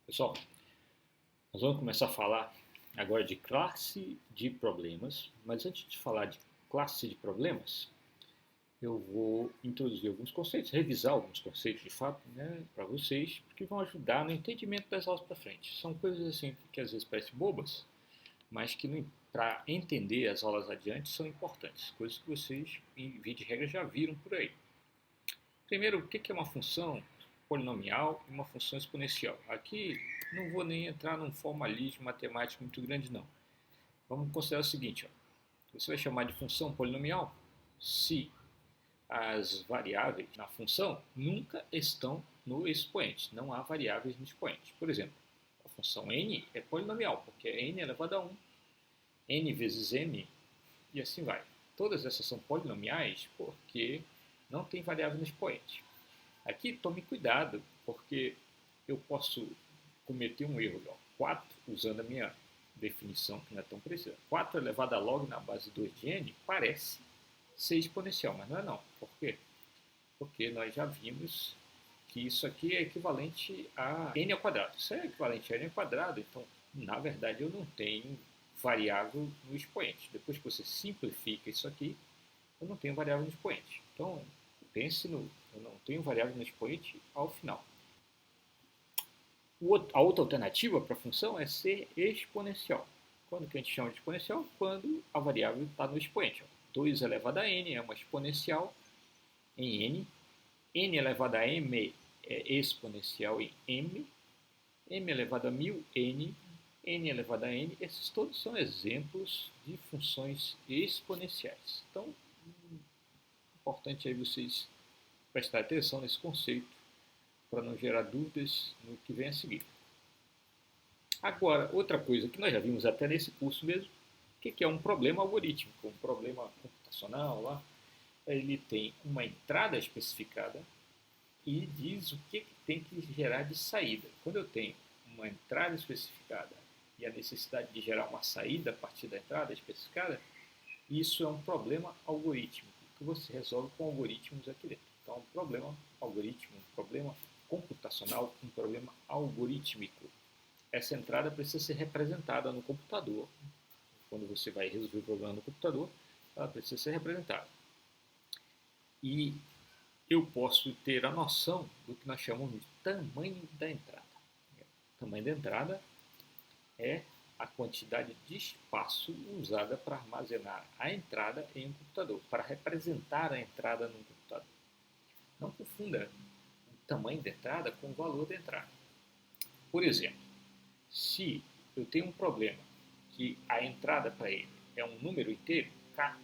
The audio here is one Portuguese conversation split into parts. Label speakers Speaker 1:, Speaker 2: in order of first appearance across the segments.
Speaker 1: Pessoal, nós vamos começar a falar agora de classe de problemas, mas antes de falar de classe de problemas, eu vou introduzir alguns conceitos, revisar alguns conceitos de fato, né, para vocês, que vão ajudar no entendimento das aulas para frente. São coisas assim que às vezes parecem bobas, mas que para entender as aulas adiante são importantes, coisas que vocês, em via de regra, já viram por aí. Primeiro, o que é uma função polinomial e uma função exponencial? Aqui não vou nem entrar num formalismo matemático muito grande, não. Vamos considerar o seguinte, ó. Você vai chamar de função polinomial se as variáveis na função nunca estão no expoente, não há variáveis no expoente. Por exemplo, a função n é polinomial, porque é n elevado a 1, n vezes m, e assim vai. Todas essas são polinomiais porque não tem variável no expoente. Aqui tome cuidado, porque eu posso cometer um erro. 4, usando a minha definição, que não é tão precisa. 4 elevado a log na base 2 de n parece ser exponencial, mas não é não. Por quê? Porque nós já vimos que isso aqui é equivalente a n ao quadrado. Isso é equivalente a n ao quadrado, então, na verdade, eu não tenho variável no expoente. Depois que você simplifica isso aqui, eu não tenho variável no expoente. Então, pense no, eu não tenho variável no expoente ao final. A outra alternativa para a função é ser exponencial. Quando que a gente chama de exponencial? Quando a variável está no expoente. 2 elevado a n é uma exponencial em n, n elevado a m é exponencial em m, m elevado a 1000, n, n elevado a n, esses todos são exemplos de funções exponenciais. Então, importante aí vocês prestar atenção nesse conceito para não gerar dúvidas no que vem a seguir. Agora, outra coisa que nós já vimos até nesse curso mesmo, que é um problema algorítmico, um problema computacional lá. Ele tem uma entrada especificada e diz o que tem que gerar de saída. Quando eu tenho uma entrada especificada e a necessidade de gerar uma saída a partir da entrada especificada, isso é um problema algorítmico que você resolve com algoritmos aqui dentro. Então, um problema algorítmico, um problema computacional, um problema algorítmico. Essa entrada precisa ser representada no computador. Quando você vai resolver o problema no computador, ela precisa ser representada. E eu posso ter a noção do que nós chamamos de tamanho da entrada. O tamanho da entrada é a quantidade de espaço usada para armazenar a entrada em um computador, para representar a entrada num computador. Não confunda o tamanho da entrada com o valor da entrada. Por exemplo, se eu tenho um problema que a entrada para ele é um número inteiro, k,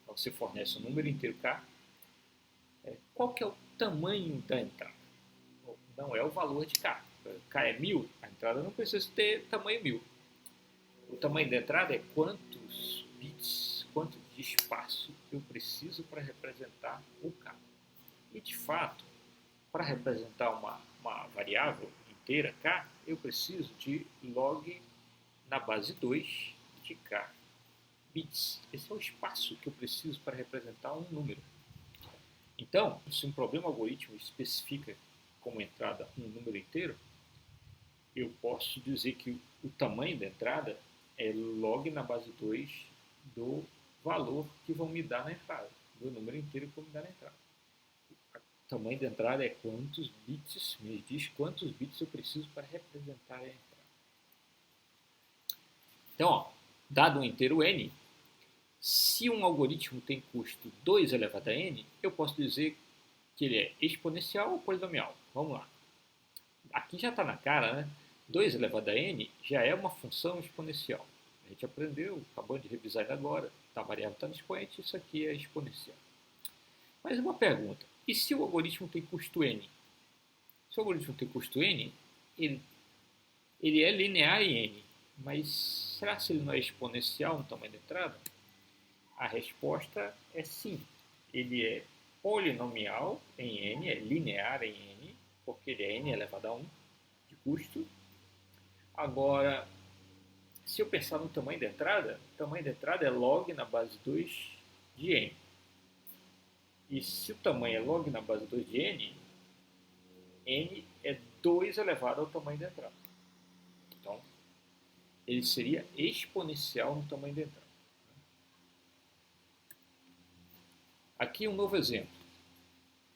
Speaker 1: então você fornece um número inteiro k, qual que é o tamanho da entrada? Não é o valor de k. K é 1000, a entrada não precisa ter tamanho 1000. O tamanho da entrada é quantos bits, quanto de espaço eu preciso para representar o k. E de fato, para representar uma variável inteira k, eu preciso de log na base 2 de k bits. Esse é o espaço que eu preciso para representar um número. Então, se um problema algorítmico especifica como entrada um número inteiro, eu posso dizer que o tamanho da entrada é log na base 2 do valor que vão me dar na entrada, do número inteiro que vão me dar na entrada. O tamanho da entrada é quantos bits, me diz quantos bits eu preciso para representar a entrada. Então, ó, dado um inteiro n, se um algoritmo tem custo 2 elevado a n, eu posso dizer que ele é exponencial ou polinomial. Vamos lá. Aqui já está na cara, né? 2 elevado a n já é uma função exponencial. A gente aprendeu, acabou de revisar agora, a variável está no expoente, isso aqui é exponencial. Mas uma pergunta, e se o algoritmo tem custo n? Se o algoritmo tem custo n, ele é linear em n, mas será que ele não é exponencial no tamanho da entrada? A resposta é sim. Ele é polinomial em n, é linear em n, porque ele é n elevado a 1 de custo. Agora, se eu pensar no tamanho da entrada, o tamanho da entrada é log na base 2 de n. E se o tamanho é log na base 2 de n, n é 2 elevado ao tamanho da entrada. Então, ele seria exponencial no tamanho da entrada. Aqui um novo exemplo.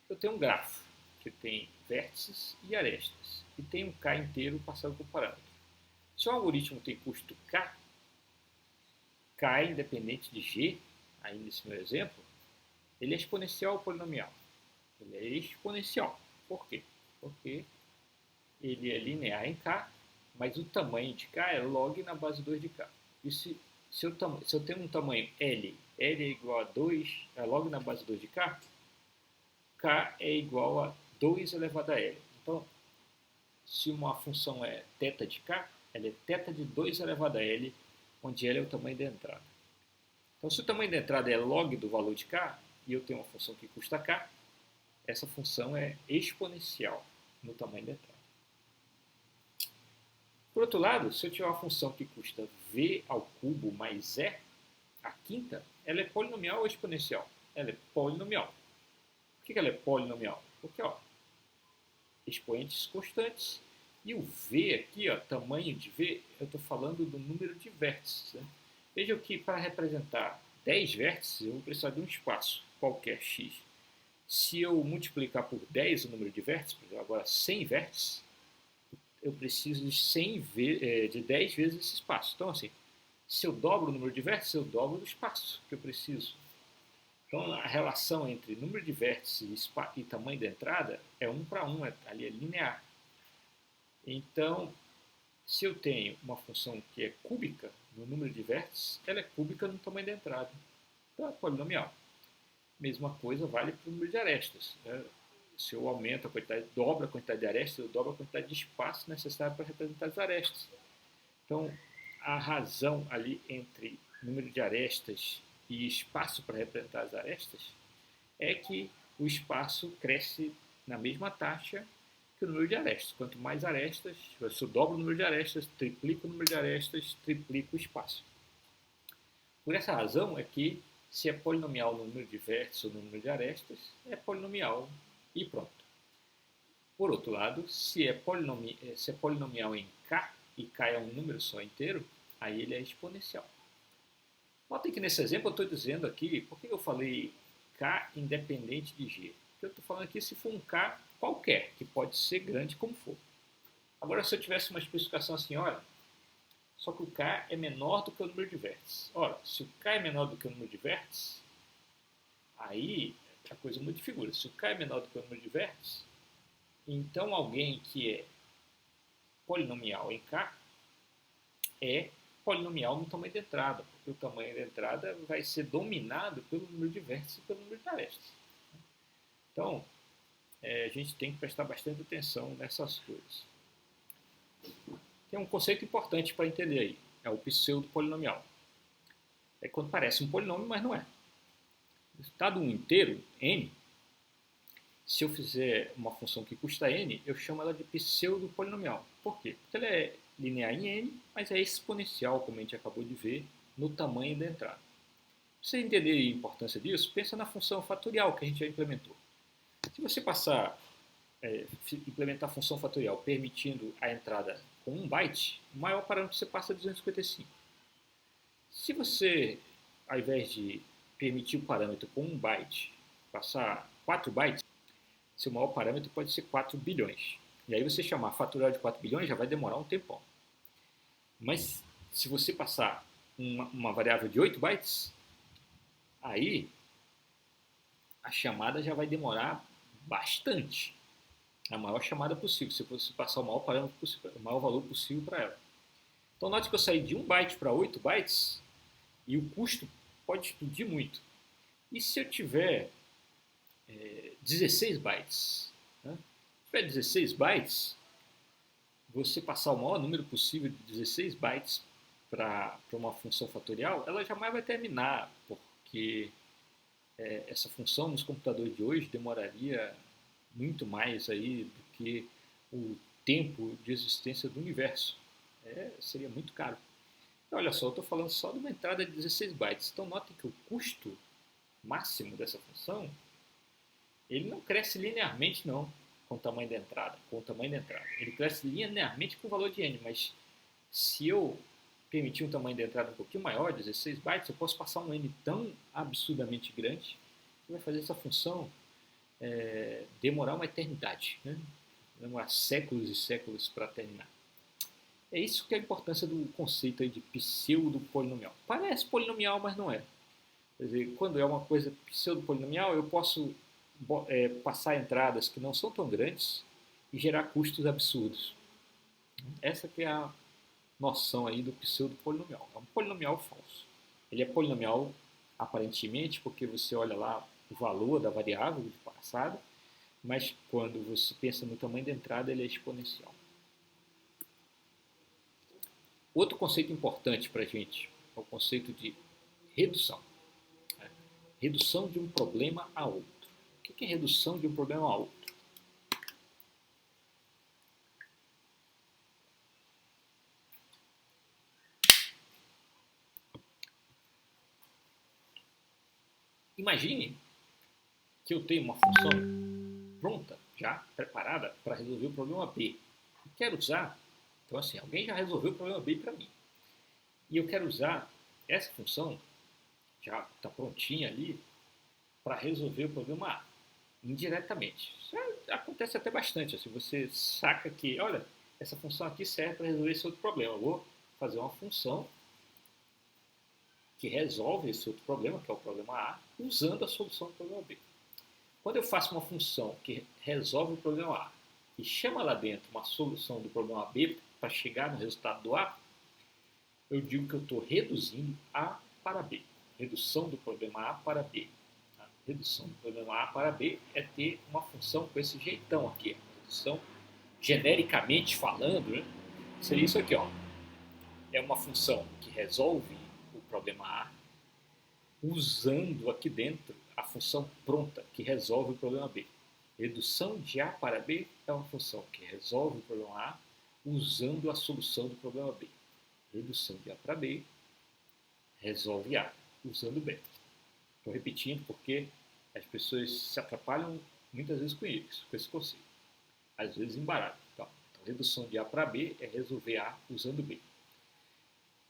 Speaker 1: Eu tenho um grafo que tem vértices e arestas e tem um K inteiro passando por parâmetro. Se o algoritmo tem custo K independente de G, aí nesse meu exemplo, ele é exponencial ou polinomial? Ele é exponencial. Por quê? Porque ele é linear em K, mas o tamanho de K é log na base 2 de K. E se eu tenho um tamanho L é igual a 2, é log na base 2 de K, K é igual a 2 elevado a L. Então, se uma função é θ de K, ela é θ de 2 elevado a L, onde L é o tamanho da entrada. Então, se o tamanho da entrada é log do valor de K, e eu tenho uma função que custa K, essa função é exponencial no tamanho da entrada. Por outro lado, se eu tiver uma função que custa V ao cubo mais E, a quinta, ela é polinomial ou exponencial? Ela é polinomial. Por que ela é polinomial? Porque, expoentes constantes, e o V aqui, tamanho de V, eu estou falando do número de vértices. Né? Vejam que para representar 10 vértices, eu vou precisar de um espaço qualquer x. Se eu multiplicar por 10 o número de vértices, por exemplo, agora 100 vértices, eu preciso de 10 vezes esse espaço. Então, assim, se eu dobro o número de vértices, eu dobro o espaço que eu preciso. Então, a relação entre número de vértices e tamanho da entrada é 1 para 1, ali é linear. Então, se eu tenho uma função que é cúbica no número de vértices, ela é cúbica no tamanho da entrada. Então, é polinomial. Mesma coisa vale para o número de arestas. Né? Se eu aumento a quantidade, dobro a quantidade de arestas, eu dobro a quantidade de espaço necessário para representar as arestas. Então, a razão ali entre número de arestas e espaço para representar as arestas é que o espaço cresce na mesma taxa que o número de arestas. Quanto mais arestas, se eu dobro o número de arestas, triplico o número de arestas, triplico o espaço. Por essa razão é que se é polinomial no número de vértices ou no número de arestas, é polinomial e pronto. Por outro lado, se é polinomial em K, e K é um número só inteiro, aí ele é exponencial. Notem que nesse exemplo eu estou dizendo aqui, por que eu falei K independente de G? Porque eu estou falando aqui se for um K qualquer, que pode ser grande como for. Agora, se eu tivesse uma especificação assim, olha, só que o K é menor do que o número de vértices. Ora, se o K é menor do que o número de vértices, aí a coisa muda de figura. Se o K é menor do que o número de vértices, então alguém que é polinomial em K é polinomial no tamanho da entrada, porque o tamanho da entrada vai ser dominado pelo número de vértices e pelo número de arestas. Então, a gente tem que prestar bastante atenção nessas coisas. Tem um conceito importante para entender aí, é o pseudo-polinomial. É quando parece um polinômio, mas não é. Dado um inteiro, n, se eu fizer uma função que custa n, eu chamo ela de pseudo-polinomial. Por quê? Porque ela é linear em n, mas é exponencial, como a gente acabou de ver, no tamanho da entrada. Para você entender a importância disso, pensa na função fatorial que a gente já implementou. Se você implementar a função fatorial permitindo a entrada com 1 byte, o maior parâmetro você passa a 255. Se você, ao invés de permitir o parâmetro com 1 byte, passar 4 bytes, seu maior parâmetro pode ser 4 bilhões. E aí você chamar fatorial de 4 bilhões já vai demorar um tempão. Mas se você passar uma variável de 8 bytes, aí a chamada já vai demorar bastante. A maior chamada possível, se você passar o maior parâmetro possível, o maior valor possível para ela. Então note que eu saí de 1 byte para 8 bytes e o custo pode explodir muito. E se eu tiver 16 bytes? Né? Se tiver 16 bytes, você passar o maior número possível de 16 bytes para uma função fatorial, ela jamais vai terminar, porque essa função nos computadores de hoje demoraria muito mais aí do que o tempo de existência do universo. Seria muito caro. Então, olha só, eu estou falando só de uma entrada de 16 bytes. Então, notem que o custo máximo dessa função, ele não cresce linearmente, não. com o tamanho da entrada, com o tamanho da entrada. Ele cresce linearmente com o valor de n, mas se eu permitir um tamanho de entrada um pouquinho maior, 16 bytes, eu posso passar um n tão absurdamente grande que vai fazer essa função demorar uma eternidade, né? Demorar séculos e séculos para terminar. É isso que é a importância do conceito aí de pseudo-polinomial. Parece polinomial, mas não é. Quer dizer, quando é uma coisa pseudo-polinomial, eu posso passar entradas que não são tão grandes e gerar custos absurdos. Essa que é a noção aí do pseudo-polinomial. É um polinomial falso. Ele é polinomial aparentemente porque você olha lá o valor da variável de passada, mas quando você pensa no tamanho da entrada, ele é exponencial. Outro conceito importante para a gente é o conceito de redução. Redução de um problema a outro. O que é redução de um problema a outro? Imagine que eu tenho uma função pronta, já preparada para resolver o problema B. Eu quero usar, então assim, alguém já resolveu o problema B para mim. E eu quero usar essa função, já está prontinha ali, para resolver o problema A, indiretamente. Isso acontece até bastante, assim, você saca que, olha, essa função aqui serve para resolver esse outro problema. Eu vou fazer uma função que resolve esse outro problema, que é o problema A, usando a solução do problema B. Quando eu faço uma função que resolve o problema A e chama lá dentro uma solução do problema B para chegar no resultado do A, eu digo que eu estou reduzindo A para B. Redução do problema A para B. A redução do problema A para B é ter uma função com esse jeitão aqui. A redução, genericamente falando, né, seria isso aqui. Ó. É uma função que resolve o problema A usando aqui dentro a função pronta que resolve o problema B. Redução de A para B é uma função que resolve o problema A usando a solução do problema B. Redução de A para B resolve A usando B. Estou repetindo porque as pessoas se atrapalham muitas vezes com isso, com esse conceito. Às vezes embaralham. Então, redução de A para B é resolver A usando B.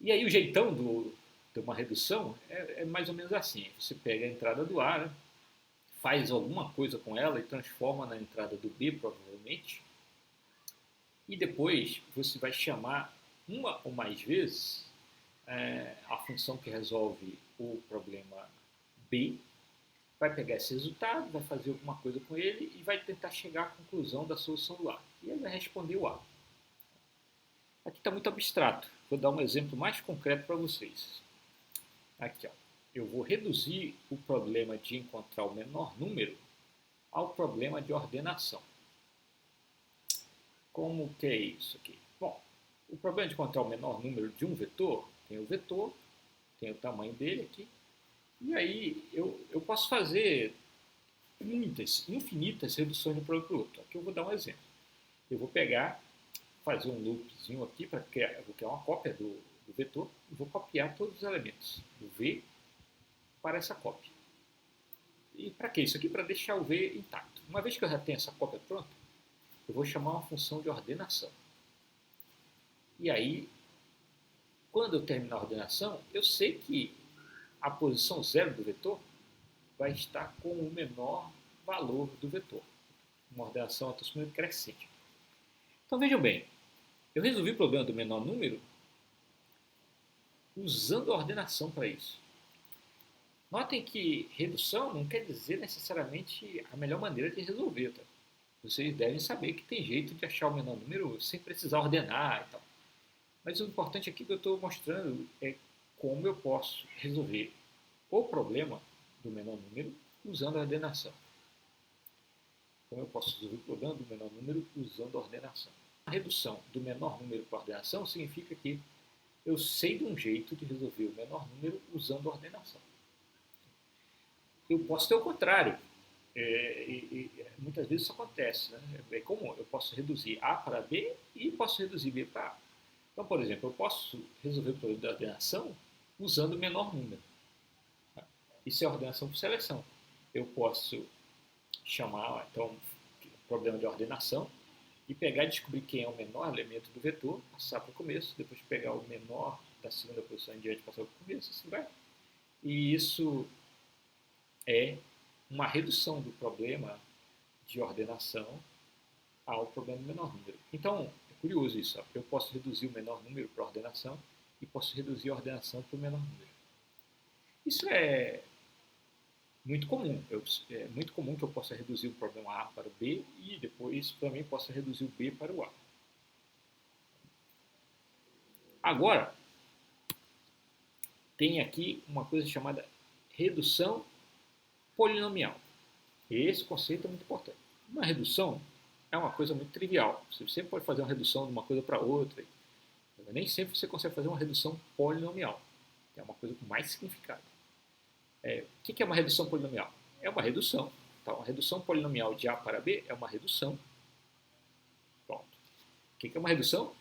Speaker 1: E aí o jeitão de uma redução é mais ou menos assim. Você pega a entrada do A, né, faz alguma coisa com ela e transforma na entrada do B, provavelmente. E depois você vai chamar uma ou mais vezes a função que resolve o problema B, vai pegar esse resultado, vai fazer alguma coisa com ele e vai tentar chegar à conclusão da solução do A. E ele vai responder o A. Aqui está muito abstrato. Vou dar um exemplo mais concreto para vocês. Aqui, ó. Eu vou reduzir o problema de encontrar o menor número ao problema de ordenação. Como que é isso aqui? Bom, o problema de encontrar o menor número de um vetor, tem o vetor, tem o tamanho dele aqui, e aí eu posso fazer muitas, infinitas reduções de um problema para o outro. Aqui eu vou dar um exemplo. Eu vou pegar, fazer um loopzinho aqui, para criar uma cópia do vetor, e vou copiar todos os elementos do V para essa cópia. E para que isso aqui? Para deixar o V intacto. Uma vez que eu já tenho essa cópia pronta, eu vou chamar uma função de ordenação. E aí, quando eu terminar a ordenação, eu sei que a posição 0 do vetor vai estar com o menor valor do vetor. Uma ordenação autossuficiente crescente. Então vejam bem, eu resolvi o problema do menor número usando a ordenação para isso. Notem que redução não quer dizer necessariamente a melhor maneira de resolver. Tá? Vocês devem saber que tem jeito de achar o menor número sem precisar ordenar e tal. Mas o importante aqui que eu estou mostrando é como eu posso resolver o problema do menor número usando a ordenação. Como eu posso resolver o problema do menor número usando a ordenação. A redução do menor número para a ordenação significa que eu sei de um jeito de resolver o menor número usando a ordenação. Eu posso ter o contrário. Muitas vezes isso acontece. Né? É comum. Eu posso reduzir A para B e posso reduzir B para A. Então, por exemplo, eu posso resolver o problema da ordenação usando o menor número. Isso é ordenação por seleção. Eu posso chamar, então, problema de ordenação, e pegar e descobrir quem é o menor elemento do vetor, passar para o começo, depois pegar o menor da segunda posição em diante, passar para o começo, assim vai. E isso é uma redução do problema de ordenação ao problema do menor número. Então, é curioso isso. Eu posso reduzir o menor número para a ordenação e posso reduzir a ordenação para o menor número. Isso é muito comum. É muito comum que eu possa reduzir o problema A para o B e depois também possa reduzir o B para o A. Agora, tem aqui uma coisa chamada redução polinomial. Esse conceito é muito importante. Uma redução é uma coisa muito trivial. Você sempre pode fazer uma redução de uma coisa para outra. Mas nem sempre você consegue fazer uma redução polinomial, que é uma coisa com mais significado. O que é uma redução polinomial? É uma redução. Então, a redução polinomial de A para B é uma redução. Pronto. O que é uma redução?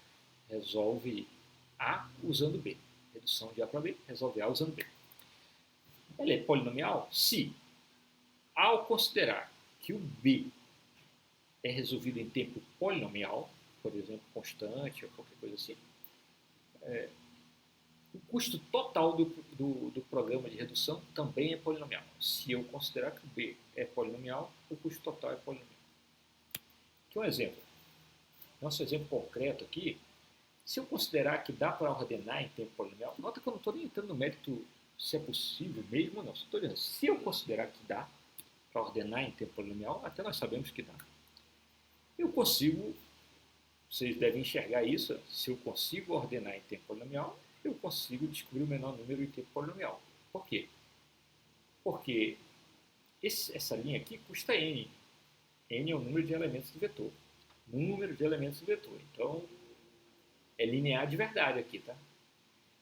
Speaker 1: Resolve A usando B. Redução de A para B resolve A usando B. Ela é polinomial se, ao considerar que o B é resolvido em tempo polinomial, por exemplo, constante ou qualquer coisa assim, o custo total do programa de redução também é polinomial. Se eu considerar que o B é polinomial, o custo total é polinomial. Aqui um exemplo. Nosso exemplo concreto aqui, se eu considerar que dá para ordenar em tempo polinomial, nota que eu não estou nem entrando no mérito se é possível mesmo ou não. Estou dizendo, se eu considerar que dá para ordenar em tempo polinomial, até nós sabemos que dá. Eu consigo, vocês devem enxergar isso, se eu consigo ordenar em tempo polinomial, eu consigo descobrir o menor número em tempo polinomial. Por quê? Porque essa linha aqui custa n. N é o número de elementos do vetor. Número de elementos do vetor. Então, é linear de verdade aqui, tá?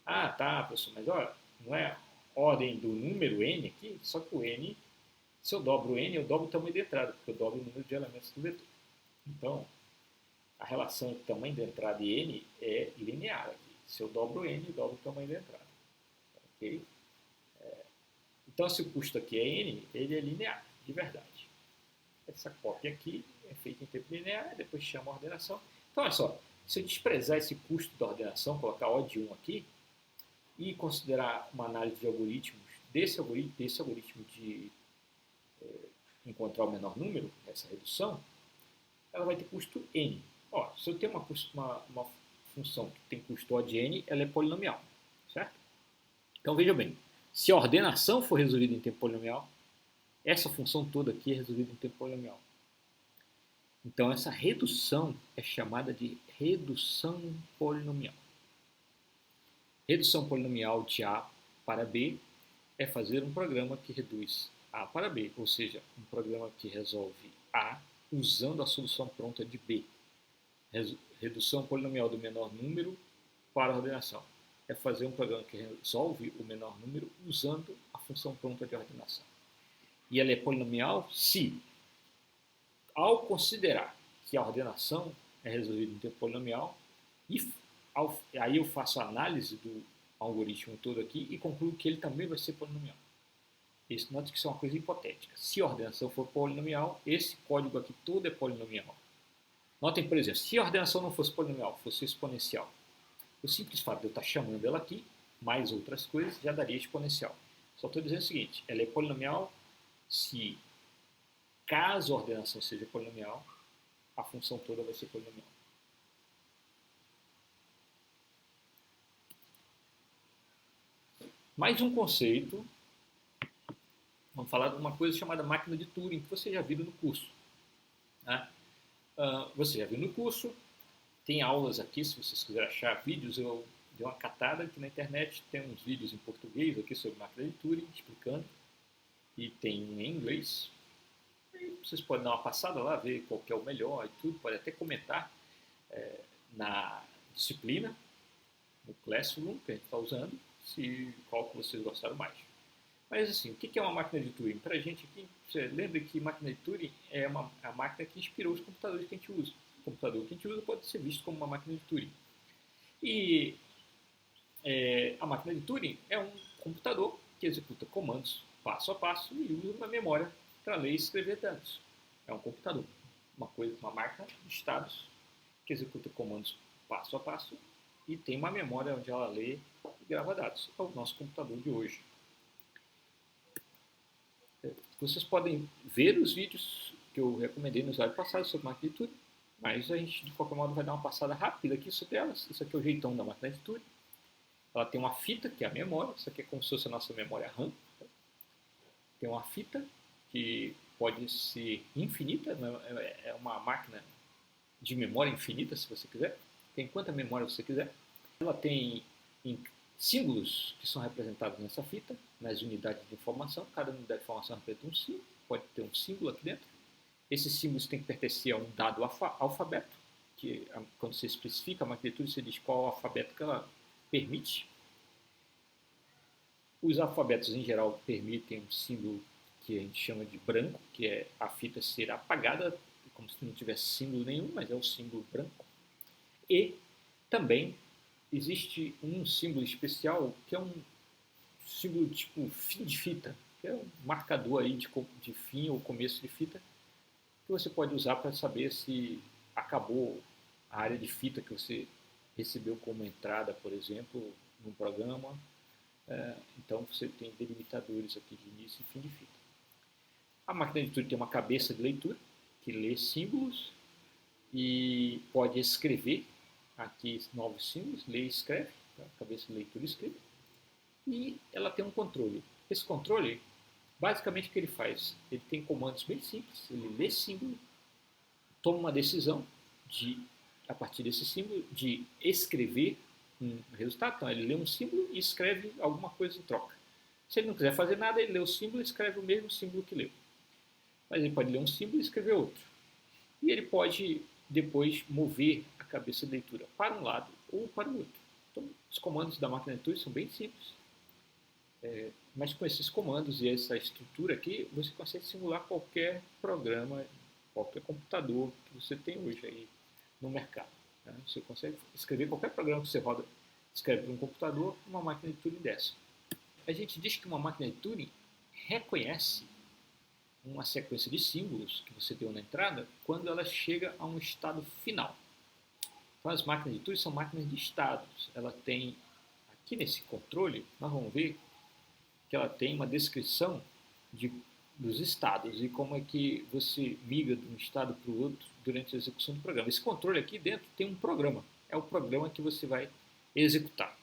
Speaker 1: Ah, tá, professor, mas olha, não é ordem do número n aqui, só que o n, se eu dobro o n, eu dobro o tamanho da entrada, porque eu dobro o número de elementos do vetor. Então, a relação entre tamanho da entrada e n é linear aqui. Se eu dobro n, eu dobro o tamanho da entrada. Ok? Então, se o custo aqui é n, ele é linear, de verdade. Essa cópia aqui é feita em tempo linear, depois chama a ordenação. Então, olha só, se eu desprezar esse custo da ordenação, colocar O de 1 aqui, e considerar uma análise de algoritmos, desse algoritmo de encontrar o menor número, essa redução, ela vai ter custo n. Ó, se eu tenho uma função que tem custo O de n, ela é polinomial, certo? Então veja bem, se a ordenação for resolvida em tempo polinomial, essa função toda aqui é resolvida em tempo polinomial. Então essa redução é chamada de redução polinomial. Redução polinomial de A para B é fazer um programa que reduz A para B, ou seja, um programa que resolve A usando a solução pronta de B. Redução polinomial do menor número para a ordenação é fazer um programa que resolve o menor número usando a função pronta de ordenação. E ela é polinomial se, ao considerar que a ordenação é resolvida em tempo polinomial, aí eu faço a análise do algoritmo todo aqui e concluo que ele também vai ser polinomial. Note que isso é uma coisa hipotética. Se a ordenação for polinomial, esse código aqui todo é polinomial. Notem, por exemplo, se a ordenação não fosse polinomial, fosse exponencial, o simples fato de eu estar chamando ela aqui, mais outras coisas, já daria exponencial. Só estou dizendo o seguinte, ela é polinomial se, caso a ordenação seja polinomial, a função toda vai ser polinomial. Mais um conceito, vamos falar de uma coisa chamada máquina de Turing, que você já viu no curso. Né? Você já viu no curso, tem aulas aqui, se vocês quiserem achar vídeos, eu dei uma catada aqui na internet, tem uns vídeos em português aqui sobre máquina de Turing, explicando, e tem em inglês. E vocês podem dar uma passada lá, ver qual que é o melhor e tudo, pode até comentar na disciplina, no Classroom que a gente está usando, qual que vocês gostaram mais. Mas assim, o que é uma máquina de Turing? Para a gente aqui, você lembra que máquina de Turing é a máquina que inspirou os computadores que a gente usa. O computador que a gente usa pode ser visto como uma máquina de Turing. E a máquina de Turing é um computador que executa comandos passo a passo e usa uma memória para ler e escrever dados. É um computador. uma máquina de estados que executa comandos passo a passo e tem uma memória onde ela lê e grava dados. É o nosso computador de hoje. Vocês podem ver os vídeos que eu recomendei no slide passado sobre máquina de Turing, mas a gente, de qualquer modo, vai dar uma passada rápida aqui sobre elas. Isso aqui é o jeitão da máquina de Turing. Ela tem uma fita, que é a memória. Isso aqui é como se fosse a nossa memória RAM. Tem uma fita que pode ser infinita, é uma máquina de memória infinita, se você quiser. Tem quanta memória você quiser. Ela tem símbolos que são representados nessa fita, nas unidades de informação. Cada unidade de informação representa um símbolo, pode ter um símbolo aqui dentro. Esses símbolos têm que pertencer a um dado alfabeto, que quando você especifica a máquina de Turing, você diz qual alfabeto que ela permite. Os alfabetos, em geral, permitem um símbolo que a gente chama de branco, que é a fita ser apagada, como se não tivesse símbolo nenhum, mas é um símbolo branco. E também existe um símbolo especial, que é um símbolo tipo fim de fita, que é um marcador aí de fim ou começo de fita, que você pode usar para saber se acabou a área de fita que você recebeu como entrada, por exemplo, num programa. Então você tem delimitadores aqui de início e fim de fita. A máquina de Turing tem uma cabeça de leitura, que lê símbolos e pode escrever aqui novos símbolos, lê e escreve, tá? Cabeça de leitura e escreve. E ela tem um controle. Esse controle, basicamente o que ele faz? Ele tem comandos bem simples, ele lê símbolo, toma uma decisão a partir desse símbolo, de escrever um resultado. Então ele lê um símbolo e escreve alguma coisa em troca. Se ele não quiser fazer nada, ele lê o símbolo e escreve o mesmo símbolo que leu. Mas ele pode ler um símbolo e escrever outro. E ele pode depois mover a cabeça de leitura para um lado ou para o outro. Então, os comandos da máquina de Turing são bem simples. Mas com esses comandos e essa estrutura aqui, você consegue simular qualquer programa, qualquer computador que você tem hoje aí no mercado. Né? Você consegue escrever qualquer programa que você roda, escreve para um computador, uma máquina de Turing dessa. A gente diz que uma máquina de Turing reconhece uma sequência de símbolos que você deu na entrada quando ela chega a um estado final. Então as máquinas de Turing são máquinas de estados. Ela tem, aqui nesse controle, nós vamos ver que ela tem uma descrição dos estados e como é que você migra de um estado para o outro durante a execução do programa. Esse controle aqui dentro tem um programa. É o programa que você vai executar,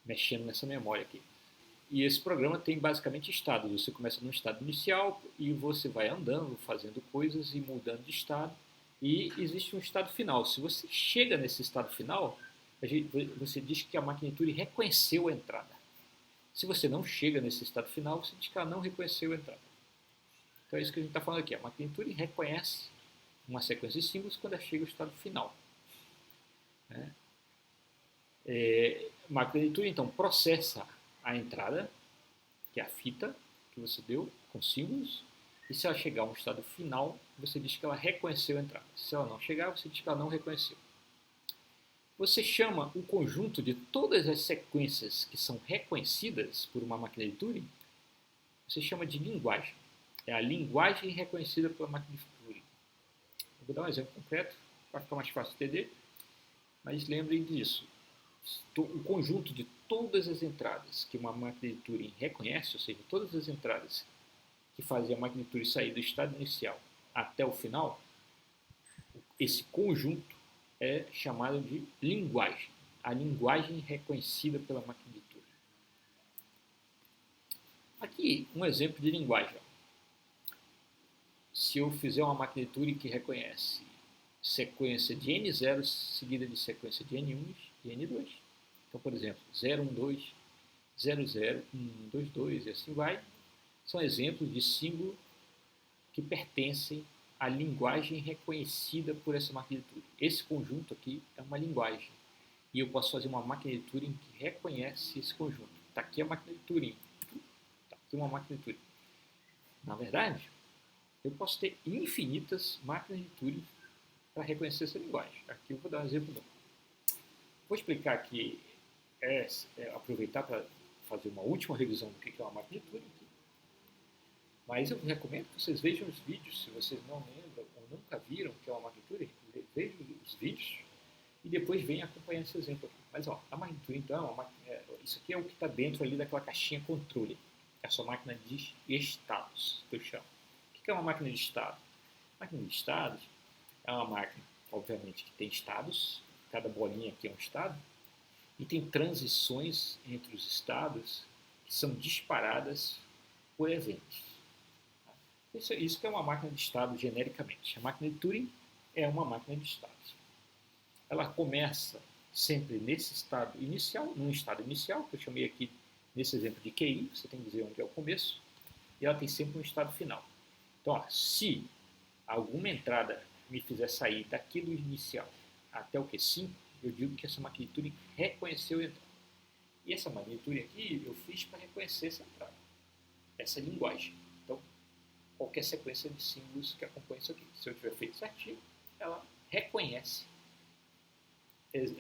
Speaker 1: mexendo nessa memória aqui. E esse programa tem basicamente estados. Você começa no estado inicial e você vai andando, fazendo coisas e mudando de estado. E existe um estado final. Se você chega nesse estado final, você diz que a máquina de Turing reconheceu a entrada. Se você não chega nesse estado final, você diz que ela não reconheceu a entrada. Então é isso que a gente está falando aqui. A máquina de Turing reconhece uma sequência de símbolos quando ela chega ao estado final. A máquina de Turing, então, processa a entrada, que é a fita que você deu, com símbolos, e se ela chegar a um estado final, você diz que ela reconheceu a entrada. Se ela não chegar, você diz que ela não reconheceu. Você chama o conjunto de todas as sequências que são reconhecidas por uma máquina de Turing, você chama de linguagem. É a linguagem reconhecida pela máquina de Turing. Vou dar um exemplo concreto, para ficar mais fácil de entender, mas lembrem disso. O conjunto de todas as entradas que uma máquina de Turing reconhece, ou seja, todas as entradas que fazem a máquina de Turing sair do estado inicial até o final, esse conjunto é chamado de linguagem. A linguagem reconhecida pela máquina de Turing. Aqui, um exemplo de linguagem. Se eu fizer uma máquina de Turing que reconhece sequência de n zeros seguida de sequência de n1 e n2. Então, por exemplo, 0, 1, 2, 0, 0, 1, 2, 2 e assim vai. São exemplos de símbolo que pertencem à linguagem reconhecida por essa máquina de Turing. Esse conjunto aqui é uma linguagem. E eu posso fazer uma máquina de Turing que reconhece esse conjunto. Está aqui a máquina de Turing. Está aqui uma máquina de Turing. Na verdade, eu posso ter infinitas máquinas de Turing para reconhecer essa linguagem. Aqui eu vou dar um exemplo novo. Vou explicar aqui, aproveitar para fazer uma última revisão do que é uma máquina de Turing. Mas eu recomendo que vocês vejam os vídeos, se vocês não lembram ou nunca viram o que é uma máquina de Turing, vejam os vídeos e depois venham acompanhando esse exemplo aqui. Mas ó, a máquina de Turing, então, isso aqui é o que está dentro ali daquela caixinha controle. É a sua máquina de estados, que eu chamo. O que é uma máquina de estado? Máquina de estados é uma máquina, obviamente, que tem estados, cada bolinha aqui é um estado, e tem transições entre os estados que são disparadas por eventos. Isso que é uma máquina de estado genericamente. A máquina de Turing é uma máquina de estados. Ela começa sempre nesse estado inicial, num estado inicial, que eu chamei aqui nesse exemplo de QI, você tem que dizer onde é o começo, e ela tem sempre um estado final. Então, ó, se alguma entrada me fizer sair daquilo inicial até o Q5, eu digo que essa máquina de Turing reconheceu a entrada. E essa máquina de Turing aqui eu fiz para reconhecer essa entrada, essa linguagem. Então, qualquer sequência de símbolos que acompanha isso aqui, se eu tiver feito certinho, ela reconhece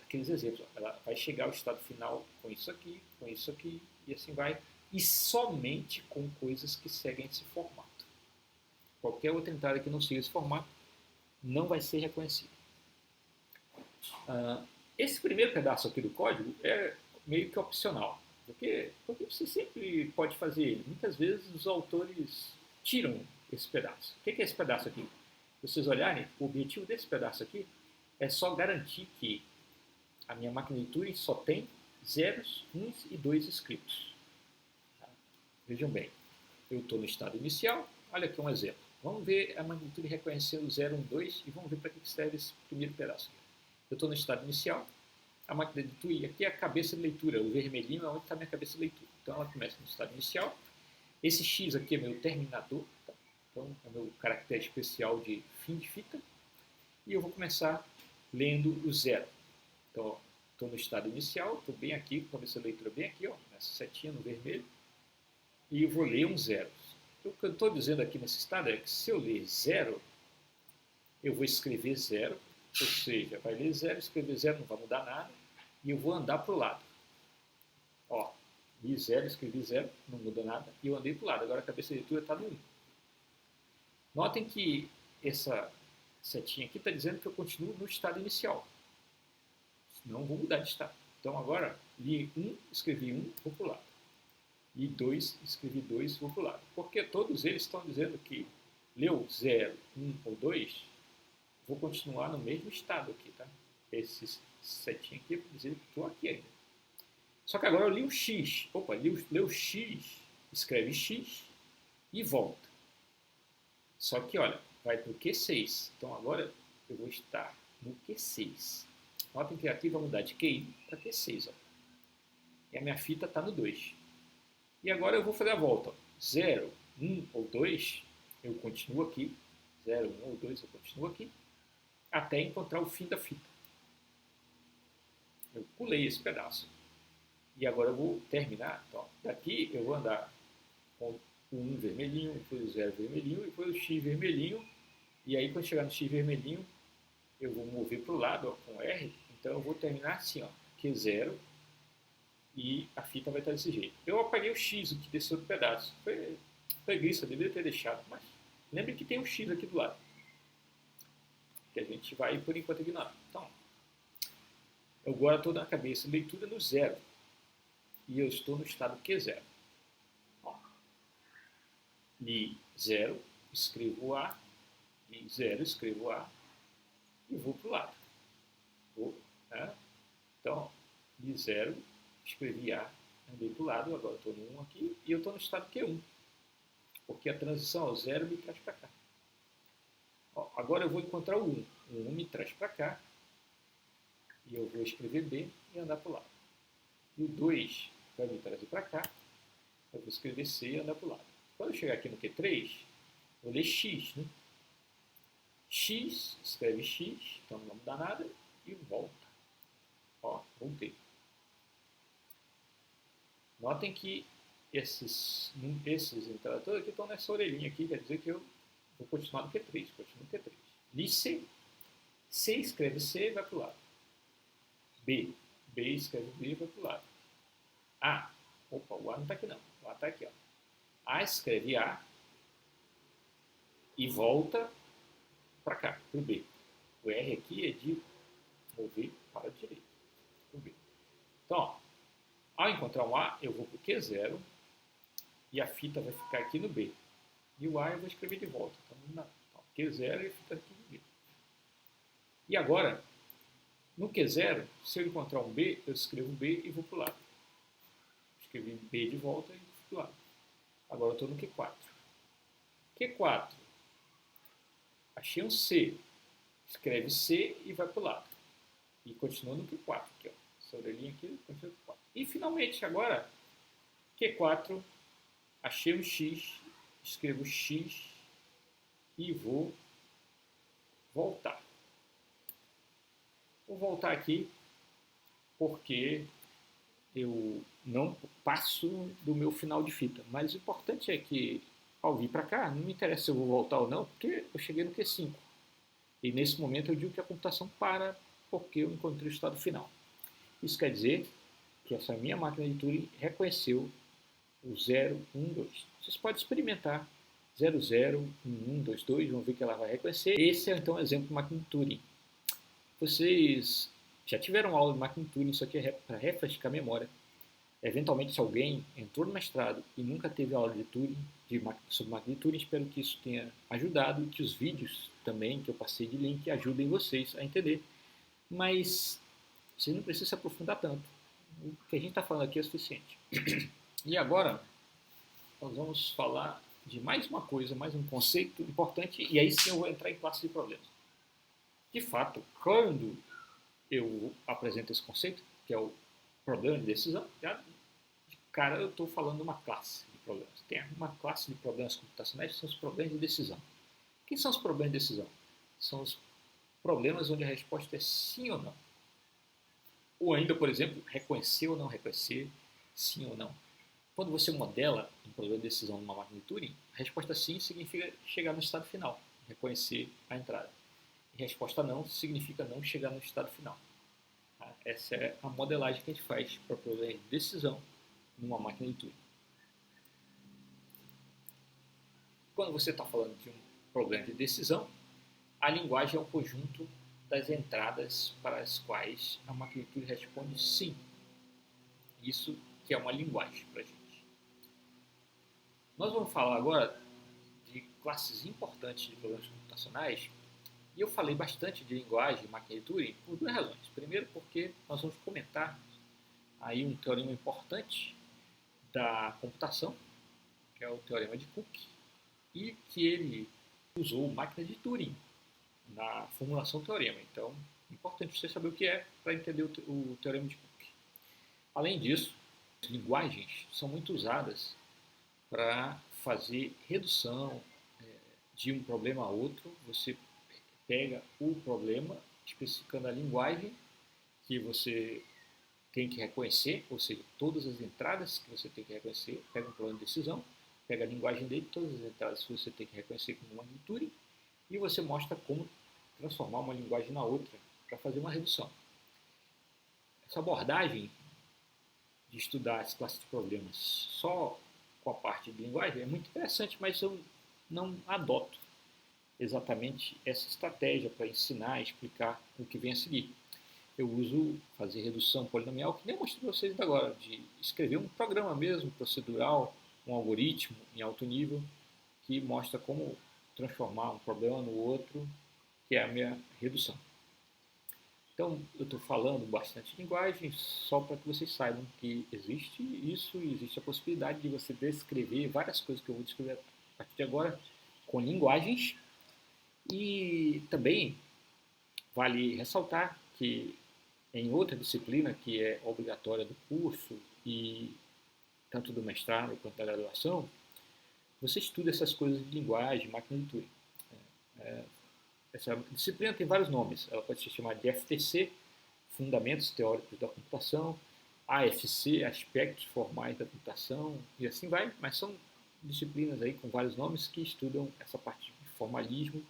Speaker 1: aqueles exemplos. Ela vai chegar ao estado final com isso aqui, e assim vai, e somente com coisas que seguem esse formato. Qualquer outra entrada que não siga esse formato não vai ser reconhecida. Esse primeiro pedaço aqui do código é meio que opcional, porque você sempre pode fazer ele. Muitas vezes os autores tiram esse pedaço. O que é esse pedaço aqui? Se vocês olharem, o objetivo desse pedaço aqui é só garantir que a minha máquina de Turing só tem zeros, uns e dois escritos. Tá? Vejam bem, eu estou no estado inicial, olha aqui um exemplo. Vamos ver a máquina de Turing reconhecendo 0, 1, 2 e vamos ver para que serve esse primeiro pedaço aqui. Eu estou no estado inicial, a máquina de Turing aqui é a cabeça de leitura, o vermelhinho é onde está a minha cabeça de leitura. Então ela começa no estado inicial, esse X aqui é meu terminador, tá? Então é o meu caractere especial de fim de fita, e eu vou começar lendo o 0. Então, estou no estado inicial, estou bem aqui, cabeça de leitura bem aqui, ó, nessa setinha no vermelho, e eu vou ler um 0. O que eu estou dizendo aqui nesse estado é que se eu ler 0, eu vou escrever 0, ou seja, vai ler 0, escrever 0 não vai mudar nada, e eu vou andar para o lado. Ó, li 0, escrevi 0, não muda nada, e eu andei para o lado. Agora a cabeça de leitura está no 1. Notem que essa setinha aqui está dizendo que eu continuo no estado inicial. Não vou mudar de estado. Então agora, li 1, escrevi 1, vou para o lado. E 2, escrevi 2, vou para o lado. Porque todos eles estão dizendo que leu 0, 1 ou 2, vou continuar no mesmo estado aqui, tá? Esse setinho aqui é para dizer que estou aqui ainda. Só que agora eu li o X. Opa, leu X, escreve X e volta. Só que, olha, vai para o Q6. Então agora eu vou estar no Q6. Notem que aqui vai mudar de QI para Q6. Ó. E a minha fita está no 2. E agora eu vou fazer a volta. 0, 1 ou 2, eu continuo aqui. 0, 1 ou 2, eu continuo aqui. Até encontrar o fim da fita. Eu pulei esse pedaço. E agora eu vou terminar. Então, daqui eu vou andar com o 1 vermelhinho, depois o 0 vermelhinho, depois o X vermelhinho. E aí quando chegar no X vermelhinho, eu vou mover para o lado ó, com R. Então eu vou terminar assim, ó, Q0. E a fita vai estar desse jeito. Eu apaguei o X aqui desse outro pedaço. Foi preguiça, eu deveria ter deixado. Mas lembre que tem um X aqui do lado. Que a gente vai, por enquanto, ignorar. Então, eu agora estou na cabeça leitura no 0. E eu estou no estado Q0. Ó. Li 0, escrevo A. Li 0, escrevo A. E vou para o lado. Né? Então, li 0, escrevi A, andei para o lado, agora estou no 1 aqui, e eu estou no estado Q1, porque a transição ao 0 me traz para cá. Ó, agora eu vou encontrar o 1. O 1 me traz para cá, e eu vou escrever B e andar para o lado. E o 2 vai me trazer para cá, eu vou escrever C e andar para o lado. Quando eu chegar aqui no Q3, vou ler X, né? X, escreve X, então não dá nada, e volta. Ó, voltei. Notem que esses entradas todas aqui estão nessa orelhinha aqui, quer dizer que eu vou continuar no Q3, continuo no Q3. Li C. C escreve C e vai para o lado. B. B escreve B e vai para o lado. A. Opa, o A não está aqui não. O A está aqui, ó. A escreve A e volta para cá, para o B. O R aqui é de mover para a direita, para o B. Então, ó, ao encontrar um A, eu vou para o Q0 e a fita vai ficar aqui no B. E o A eu vou escrever de volta. Então, Q0 e a fita aqui no B. E agora, no Q0, se eu encontrar um B, eu escrevo B e vou para o lado. Escrevi B de volta e vou para o lado. Agora eu estou no Q4. Q4, achei um C. Escreve C e vai para o lado. E continua no Q4. Aqui, ó. Essa orelhinha aqui continua no Q4. E finalmente, agora, Q4, achei um X. Escrevo X e vou voltar. Vou voltar aqui porque eu não passo do meu final de fita. Mas o importante é que, ao vir para cá, não me interessa se eu vou voltar ou não, porque eu cheguei no Q5. E nesse momento eu digo que a computação para porque eu encontrei o estado final. Isso quer dizer que essa minha máquina de Turing reconheceu o 0, 1, 2. Vocês podem experimentar 0, 0, 1, 1, 2, 2, vão ver que ela vai reconhecer. Esse é então o exemplo de máquina de Turing. Vocês já tiveram aula de máquina de Turing, isso aqui é para refrescar a memória. Eventualmente, se alguém entrou no mestrado e nunca teve aula de Turing, sobre máquina de Turing, espero que isso tenha ajudado e que os vídeos também que eu passei de link ajudem vocês a entender. Mas vocês não precisam se aprofundar tanto. O que a gente está falando aqui é o suficiente. E agora, nós vamos falar de mais uma coisa, mais um conceito importante, e aí sim eu vou entrar em classe de problemas. De fato, quando eu apresento esse conceito, que é o problema de decisão, já de cara eu estou falando de uma classe de problemas. Tem uma classe de problemas computacionais que são os problemas de decisão. O que são os problemas de decisão? São os problemas onde a resposta é sim ou não. Ou ainda, por exemplo, reconhecer ou não reconhecer, sim ou não. Quando você modela um problema de decisão numa máquina de Turing, a resposta sim significa chegar no estado final, reconhecer a entrada. E resposta não significa não chegar no estado final. Essa é a modelagem que a gente faz para problemas de decisão numa máquina de Turing. Quando você está falando de um problema de decisão, a linguagem é um conjunto das entradas para as quais a máquina de Turing responde sim. Isso que é uma linguagem para a gente. Nós vamos falar agora de classes importantes de problemas computacionais. E eu falei bastante de linguagem e máquina de Turing por duas razões. Primeiro, porque nós vamos comentar aí um teorema importante da computação, que é o teorema de Cook, e que ele usou máquina de Turing na formulação do teorema. Então, é importante você saber o que é para entender o teorema de Cook. Além disso, as linguagens são muito usadas para fazer redução de um problema a outro. Você pega o problema, especificando a linguagem que você tem que reconhecer, ou seja, todas as entradas que você tem que reconhecer, pega um problema de decisão, pega a linguagem dele, todas as entradas que você tem que reconhecer como uma de Turing, e você mostra como transformar uma linguagem na outra para fazer uma redução. Essa abordagem de estudar as classes de problemas só com a parte de linguagem é muito interessante, mas eu não adoto exatamente essa estratégia para ensinar e explicar o que vem a seguir. Eu uso fazer redução polinomial, que nem eu mostrei para vocês agora, de escrever um programa mesmo, procedural, um algoritmo em alto nível, que mostra como transformar um problema no outro, que é a minha redução. Então, eu estou falando bastante de linguagem, só para que vocês saibam que existe isso e existe a possibilidade de você descrever várias coisas que eu vou descrever a partir de agora com linguagens. E também vale ressaltar que em outra disciplina que é obrigatória do curso, e tanto do mestrado quanto da graduação, você estuda essas coisas de linguagem, máquina de Turing. Essa disciplina tem vários nomes. Ela pode se chamar de FTC, Fundamentos Teóricos da Computação, AFC, Aspectos Formais da Computação, e assim vai, mas são disciplinas aí com vários nomes que estudam essa parte de formalismo,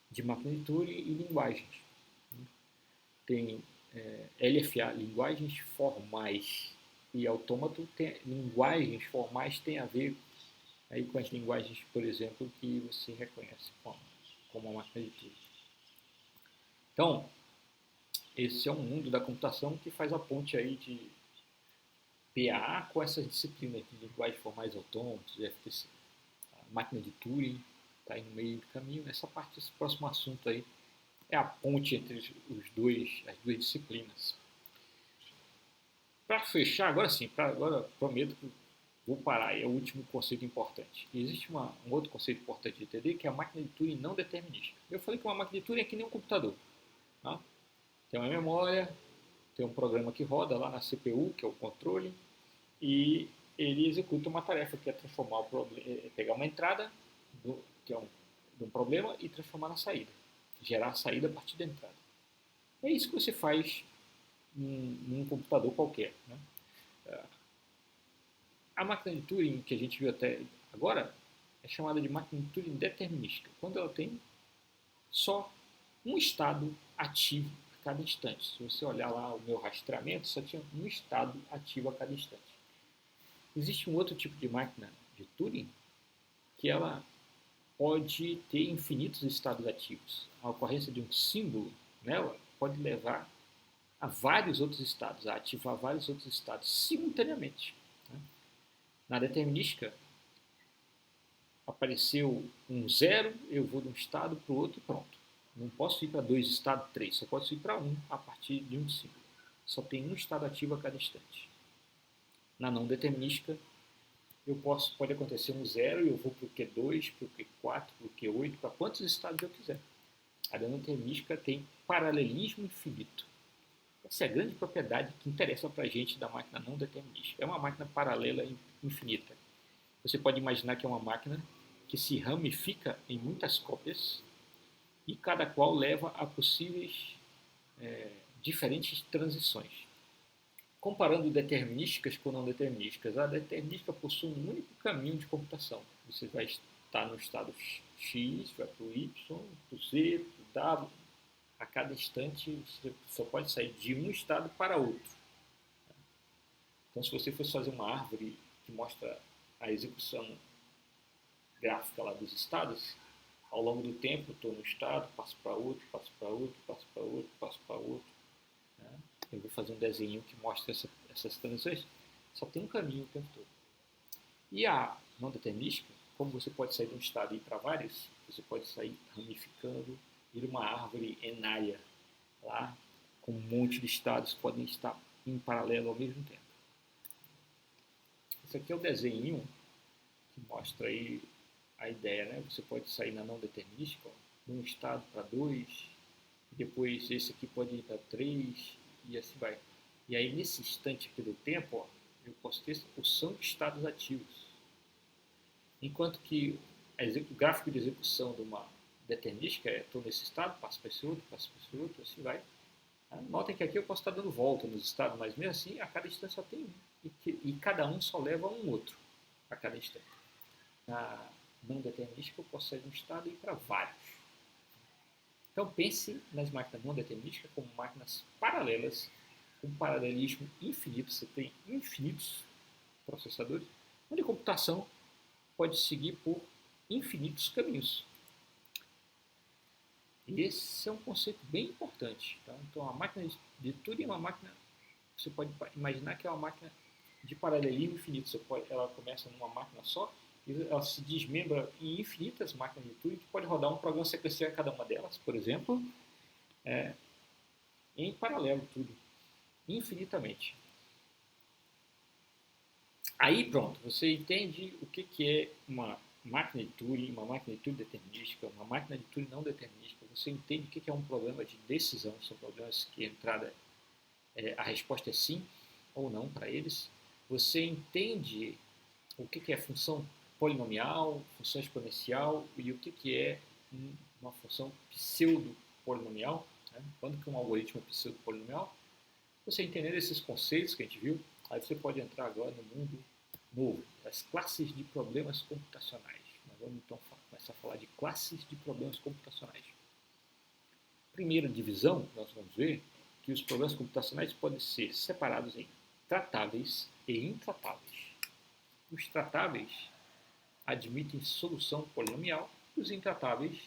Speaker 1: de máquina de Turing e linguagens. Tem LFA, linguagens formais, e autômato, linguagens formais tem a ver aí com as linguagens, por exemplo, que você reconhece como a máquina de Turing. Então, esse é um mundo da computação que faz a ponte aí de PA com essas disciplinas de linguagem formais autômatos, de FTC. A máquina de Turing está aí no meio do caminho. Essa parte, esse próximo assunto aí, é a ponte entre as duas disciplinas. Para fechar, agora sim, agora prometo que vou parar, é o último conceito importante. Existe um outro conceito importante de entender, que é a máquina de Turing não determinística. Eu falei que uma máquina de Turing é que nem um computador. Tá? Tem uma memória, tem um programa que roda lá na CPU, que é o controle, e ele executa uma tarefa que é transformar o problema, pegar uma entrada, que é de um problema, e transformar na saída. Gerar a saída a partir da entrada. É isso que você faz num computador qualquer. Né? A máquina de Turing, que a gente viu até agora, é chamada de máquina de Turing determinística, quando ela tem só um estado ativo a cada instante. Se você olhar lá o meu rastreamento, só tinha um estado ativo a cada instante. Existe um outro tipo de máquina de Turing que ela pode ter infinitos estados ativos. A ocorrência de um símbolo nela pode levar a vários outros estados, a ativar vários outros estados simultaneamente. Né? Na determinística, apareceu um zero, eu vou de um estado para o outro e pronto. Não posso ir para 2 estados, 3, só posso ir para 1 a partir de um símbolo. Só tem um estado ativo a cada instante. Na não determinística, pode acontecer um zero e eu vou para o Q2, para o Q4, para o Q8, para quantos estados eu quiser. A não determinística tem paralelismo infinito. Essa é a grande propriedade que interessa para a gente da máquina não determinística. É uma máquina paralela infinita. Você pode imaginar que é uma máquina que se ramifica em muitas cópias e cada qual leva a possíveis diferentes transições. Comparando determinísticas com não determinísticas, a determinística possui um único caminho de computação. Você vai estar no estado X, vai para o Y, para o Z, para o W. A cada instante você só pode sair de um estado para outro. Então, se você fosse fazer uma árvore que mostra a execução gráfica lá dos estados, ao longo do tempo, estou no estado, passo para outro, passo para outro, passo para outro, passo para outro. Né? Eu vou fazer um desenho que mostra essas transições. Só tem um caminho o tempo todo. E a não determinística, como você pode sair de um estado e ir para vários, você pode sair ramificando, ir uma árvore enária lá, com um monte de estados que podem estar em paralelo ao mesmo tempo. Esse aqui é o desenho que mostra aí a ideia, né? Você pode sair na não determinística, de um estado para 2, depois esse aqui pode ir para 3, e assim vai. E aí, nesse instante aqui do tempo, ó, eu posso ter a porção de estados ativos. Enquanto que o gráfico de execução de uma determinística é: estou nesse estado, passo para esse outro, assim vai. Notem que aqui eu posso estar dando volta nos estados, mas mesmo assim, a cada instante só tem um. E cada um só leva a um outro a cada instante. Na não determinística, eu posso sair de um estado e ir para vários. Então, pense nas máquinas não determinísticas como máquinas paralelas, com paralelismo infinito. Você tem infinitos processadores, onde a computação pode seguir por infinitos caminhos. E esse é um conceito bem importante. Tá? Então, a máquina de Turing é uma máquina, você pode imaginar que é uma máquina de paralelismo infinito. Ela começa numa máquina só, e ela se desmembra em infinitas máquinas de Turing, que pode rodar um programa sequencial em cada uma delas, por exemplo, em paralelo tudo, infinitamente. Aí pronto, você entende o que é uma máquina de Turing, uma máquina de Turing determinística, uma máquina de Turing não determinística. Você entende o que é um problema de decisão, são problemas que a resposta é sim ou não para eles. Você entende o que é função polinomial, função exponencial e o que é uma função pseudo-polinomial, né? Quando que um algoritmo é pseudo-polinomial? Você entender esses conceitos que a gente viu, aí você pode entrar agora no mundo novo, das classes de problemas computacionais. Nós vamos então começar a falar de classes de problemas computacionais. Primeira divisão, nós vamos ver que os problemas computacionais podem ser separados em tratáveis e intratáveis. Os tratáveis admitem solução polinomial, os intratáveis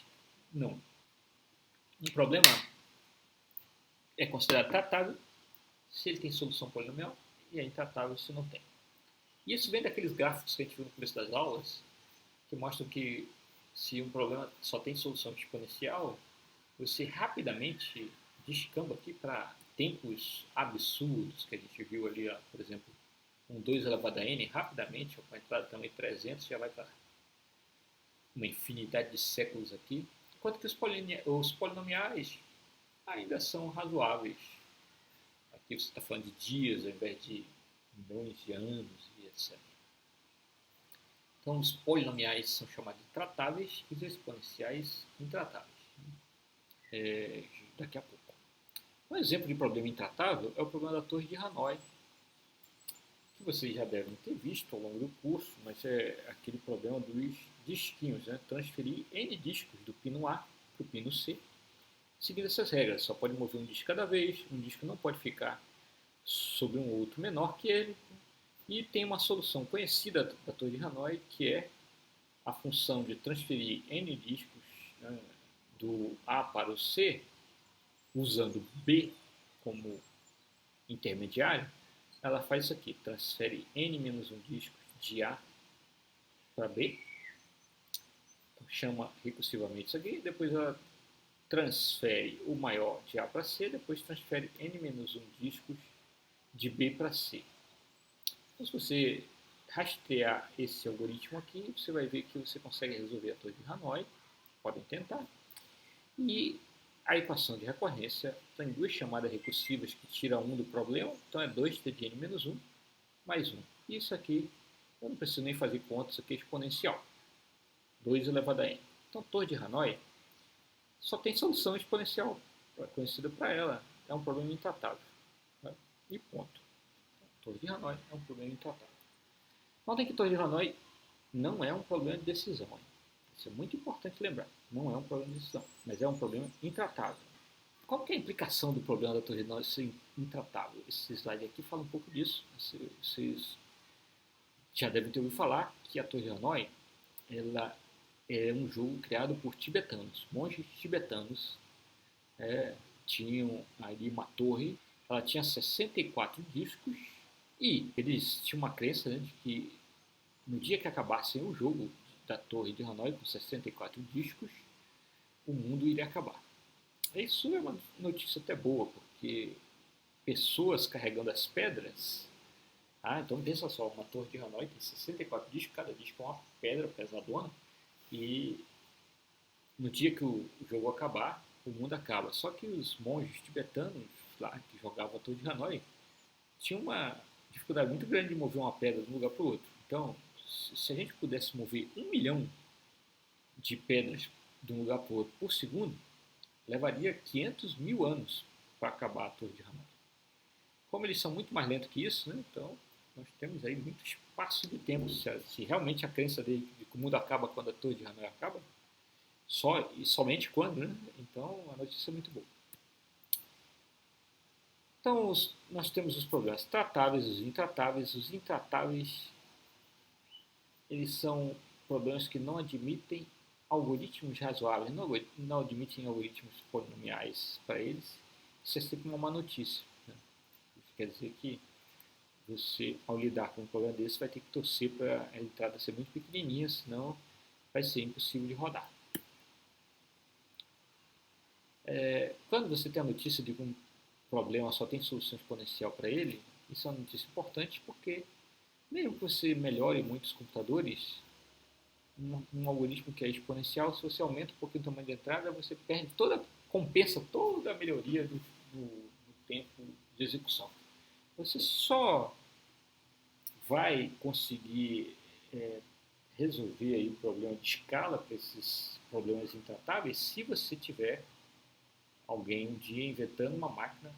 Speaker 1: não. Um problema é considerado tratável se ele tem solução polinomial e é intratável se não tem. E isso vem daqueles gráficos que a gente viu no começo das aulas, que mostram que se um problema só tem solução exponencial, você rapidamente descamba aqui para tempos absurdos que a gente viu ali, ó, por exemplo, um 2 elevado a n, rapidamente, com a entrada também 300, já vai para uma infinidade de séculos aqui, enquanto que os polinomiais ainda são razoáveis. Aqui você está falando de dias ao invés de milhões de anos e etc. Então, os polinomiais são chamados de tratáveis e os exponenciais intratáveis. Daqui a pouco. Um exemplo de problema intratável é o problema da torre de Hanoi, que vocês já devem ter visto ao longo do curso, mas é aquele problema dos disquinhos, né? Transferir N discos do pino A para o pino C, seguindo essas regras. Só pode mover um disco cada vez, um disco não pode ficar sobre um outro menor que ele, e tem uma solução conhecida da torre de Hanoi, que é a função de transferir N discos, né, do A para o C, usando B como intermediário. Ela faz isso aqui, transfere N-1 discos de A para B, então, chama recursivamente isso aqui, depois ela transfere o maior de A para C, depois transfere N-1 discos de B para C. Então, se você rastrear esse algoritmo aqui, você vai ver que você consegue resolver a torre de Hanoi, podem tentar, e a equação de recorrência tem duas chamadas recursivas que tiram 1 do problema, então é 2t de n-1 mais 1. Isso aqui, eu não preciso nem fazer conta, isso aqui é exponencial. 2 elevado a n. Então, torre de Hanoi só tem solução exponencial conhecida para ela. É um problema intratável. Né? E ponto. Torre de Hanoi é um problema intratável. Notem que torre de Hanoi não é um problema de decisão. Hein? Isso é muito importante lembrar. Não é um problema de decisão, mas é um problema intratável. Qual que é a implicação do problema da torre de Hanoi ser intratável? Esse slide aqui fala um pouco disso. Vocês já devem ter ouvido falar que a torre de Hanoi ela é um jogo criado por tibetanos. Monges tibetanos tinham ali uma torre, ela tinha 64 discos e eles tinham uma crença, né, de que no dia que acabasse o jogo da torre de Hanoi com 64 discos, o mundo iria acabar. Isso é uma notícia até boa, porque pessoas carregando as pedras. Então pensa só, uma torre de Hanoi tem 64 discos, cada disco é uma pedra pesadona, e no dia que o jogo acabar, o mundo acaba. Só que os monges tibetanos lá que jogavam a torre de Hanoi tinham uma dificuldade muito grande de mover uma pedra de um lugar para o outro. Então, se a gente pudesse mover 1 milhão de pedras de um lugar para o outro por segundo, levaria 500 mil anos para acabar a torre de Hanoi. Como eles são muito mais lentos que isso, né, então nós temos aí muito espaço de tempo. Se realmente a crença dele de que o mundo acaba quando a torre de Hanoi acaba, só e somente quando, né? Então a notícia é muito boa. Então nós temos os problemas tratáveis, os intratáveis. Os intratáveis, eles são problemas que não admitem algoritmos razoáveis, não admitem algoritmos polinomiais para eles. Isso é sempre uma má notícia. Né? Isso quer dizer que você, ao lidar com um problema desse, vai ter que torcer para a entrada ser muito pequenininha, senão vai ser impossível de rodar. Quando você tem a notícia de que um problema só tem solução exponencial para ele, isso é uma notícia importante porque, mesmo que você melhore muitos computadores, um algoritmo que é exponencial, se você aumenta um pouquinho o tamanho de entrada, você compensa toda a melhoria do tempo de execução. Você só vai conseguir resolver aí o problema de escala para esses problemas intratáveis se você tiver alguém um dia inventando uma máquina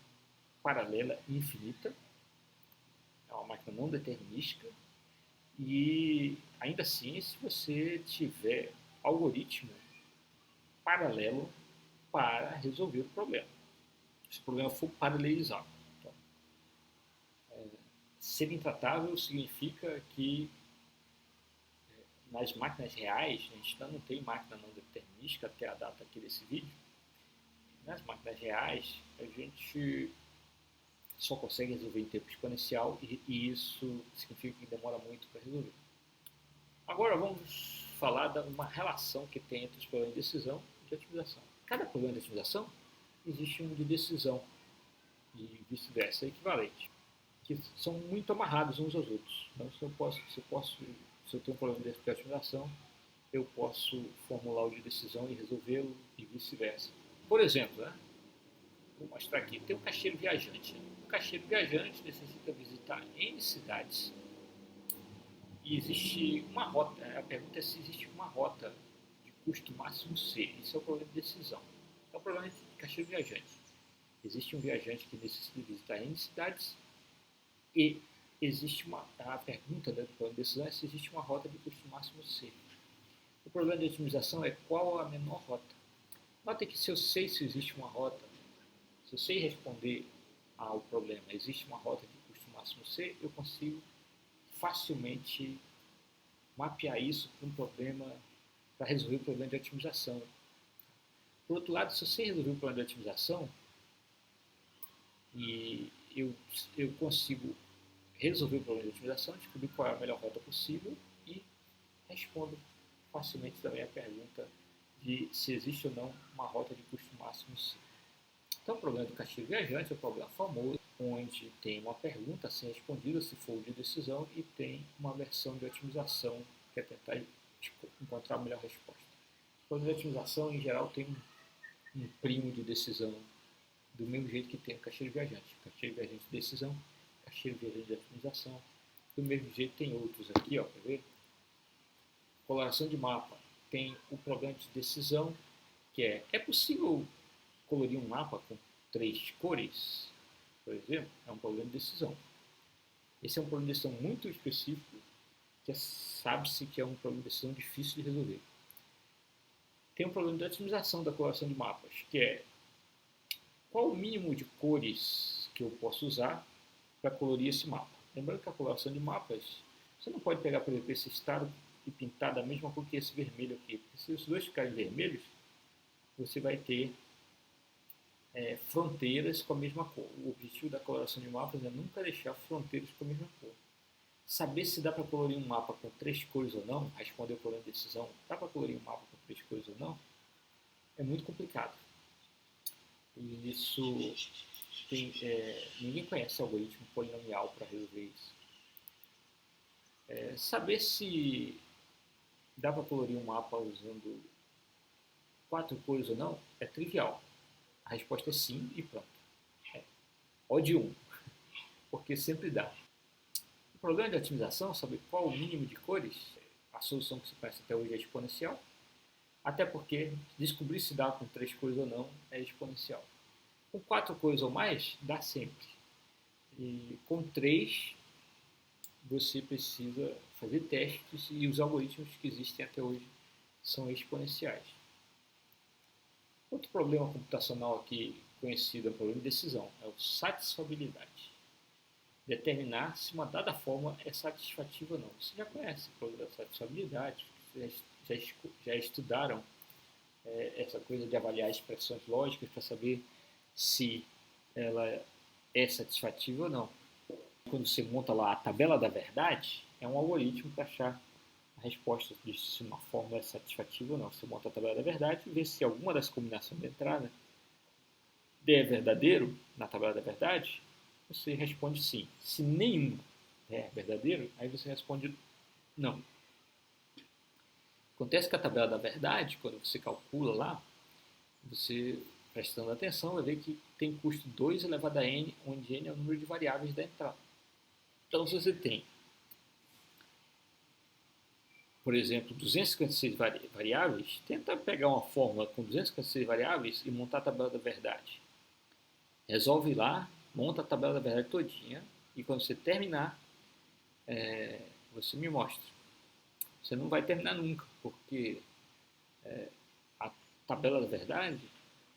Speaker 1: paralela infinita, é uma máquina não determinística, e ainda assim, se você tiver algoritmo paralelo para resolver o problema, se o problema for paralelizado. Então, ser intratável significa que nas máquinas reais, a gente ainda não tem máquina não determinística até a data aqui desse vídeo, nas máquinas reais, a gente só consegue resolver em tempo exponencial e isso significa que demora muito para resolver. Agora vamos falar de uma relação que tem entre os problemas de decisão e de otimização. Cada problema de otimização existe um de decisão e vice-versa, é equivalente, que são muito amarrados uns aos outros. Então, se eu tenho um problema de otimização, eu posso formular o de decisão e resolvê-lo e vice-versa. Por exemplo, né? Vou mostrar aqui, tem um caixeiro viajante. O caixeiro viajante necessita visitar N cidades e existe uma rota. A pergunta é se existe uma rota de custo máximo C. Isso é o problema de decisão. É o problema de caixeiro viajante. Existe um viajante que necessita visitar N cidades e existe a pergunta, né, do problema de decisão é se existe uma rota de custo máximo C. O problema de otimização é qual a menor rota. Note que se eu sei se existe uma rota, se eu sei responder ao problema, existe uma rota de custo máximo C, eu consigo facilmente mapear isso para um problema, para resolver o problema de otimização. Por outro lado, se eu sei resolver o problema de otimização e eu consigo resolver o problema de otimização, descobrir qual é a melhor rota possível e respondo facilmente também a pergunta de se existe ou não uma rota de custo máximo C. Então, o problema do caixeiro viajante é um problema famoso, onde tem uma pergunta a ser respondida, se for de decisão, e tem uma versão de otimização, que é tentar encontrar a melhor resposta. O problema de otimização, em geral, tem um primo de decisão, do mesmo jeito que tem o caixeiro viajante. Caixeiro viajante de decisão, caixeiro viajante de otimização. Do mesmo jeito tem outros aqui, ó, quer ver? Coloração de mapa. Tem o problema de decisão, que é possível colorir um mapa com 3 cores, por exemplo? É um problema de decisão. Esse é um problema de decisão muito específico, que sabe-se que é um problema de decisão difícil de resolver. Tem um problema de otimização da coloração de mapas, que é qual o mínimo de cores que eu posso usar para colorir esse mapa. Lembrando que a coloração de mapas, você não pode pegar, por exemplo, esse estado e pintar da mesma cor que esse vermelho aqui. Porque se os dois ficarem vermelhos, você vai ter fronteiras com a mesma cor. O objetivo da coloração de mapas é nunca deixar fronteiras com a mesma cor. Saber se dá para colorir um mapa com 3 cores ou não, responder o problema de decisão, dá para colorir um mapa com 3 cores ou não, é muito complicado. E isso ninguém conhece algoritmo polinomial para resolver isso. Saber se dá para colorir um mapa usando 4 cores ou não é trivial. A resposta é sim e pronto. O de 1, porque sempre dá. O problema de otimização é saber qual o mínimo de cores. A solução que se conhece até hoje é exponencial, até porque descobrir se dá com 3 cores ou não é exponencial. Com 4 cores ou mais, dá sempre. E com 3, você precisa fazer testes e os algoritmos que existem até hoje são exponenciais. Outro problema computacional aqui conhecido é o problema de decisão, é o satisfabilidade. Determinar se uma dada forma é satisfativa ou não. Você já conhece o problema da satisfabilidade, já estudaram essa coisa de avaliar expressões lógicas para saber se ela é satisfativa ou não. Quando você monta lá a tabela da verdade, é um algoritmo para achar a resposta de se uma fórmula é satisfativa ou não. Você monta a tabela da verdade e vê se alguma das combinações de entrada é verdadeiro na tabela da verdade, você responde sim. Se nenhum é verdadeiro, aí você responde não. Acontece que a tabela da verdade, quando você calcula lá, você, prestando atenção, vai ver que tem custo 2 elevado a n, onde n é o número de variáveis da entrada. Então, se você tem, por exemplo, 256 variáveis, tenta pegar uma fórmula com 256 variáveis e montar a tabela da verdade. Resolve lá, monta a tabela da verdade todinha e quando você terminar, você me mostra. Você não vai terminar nunca, porque a tabela da verdade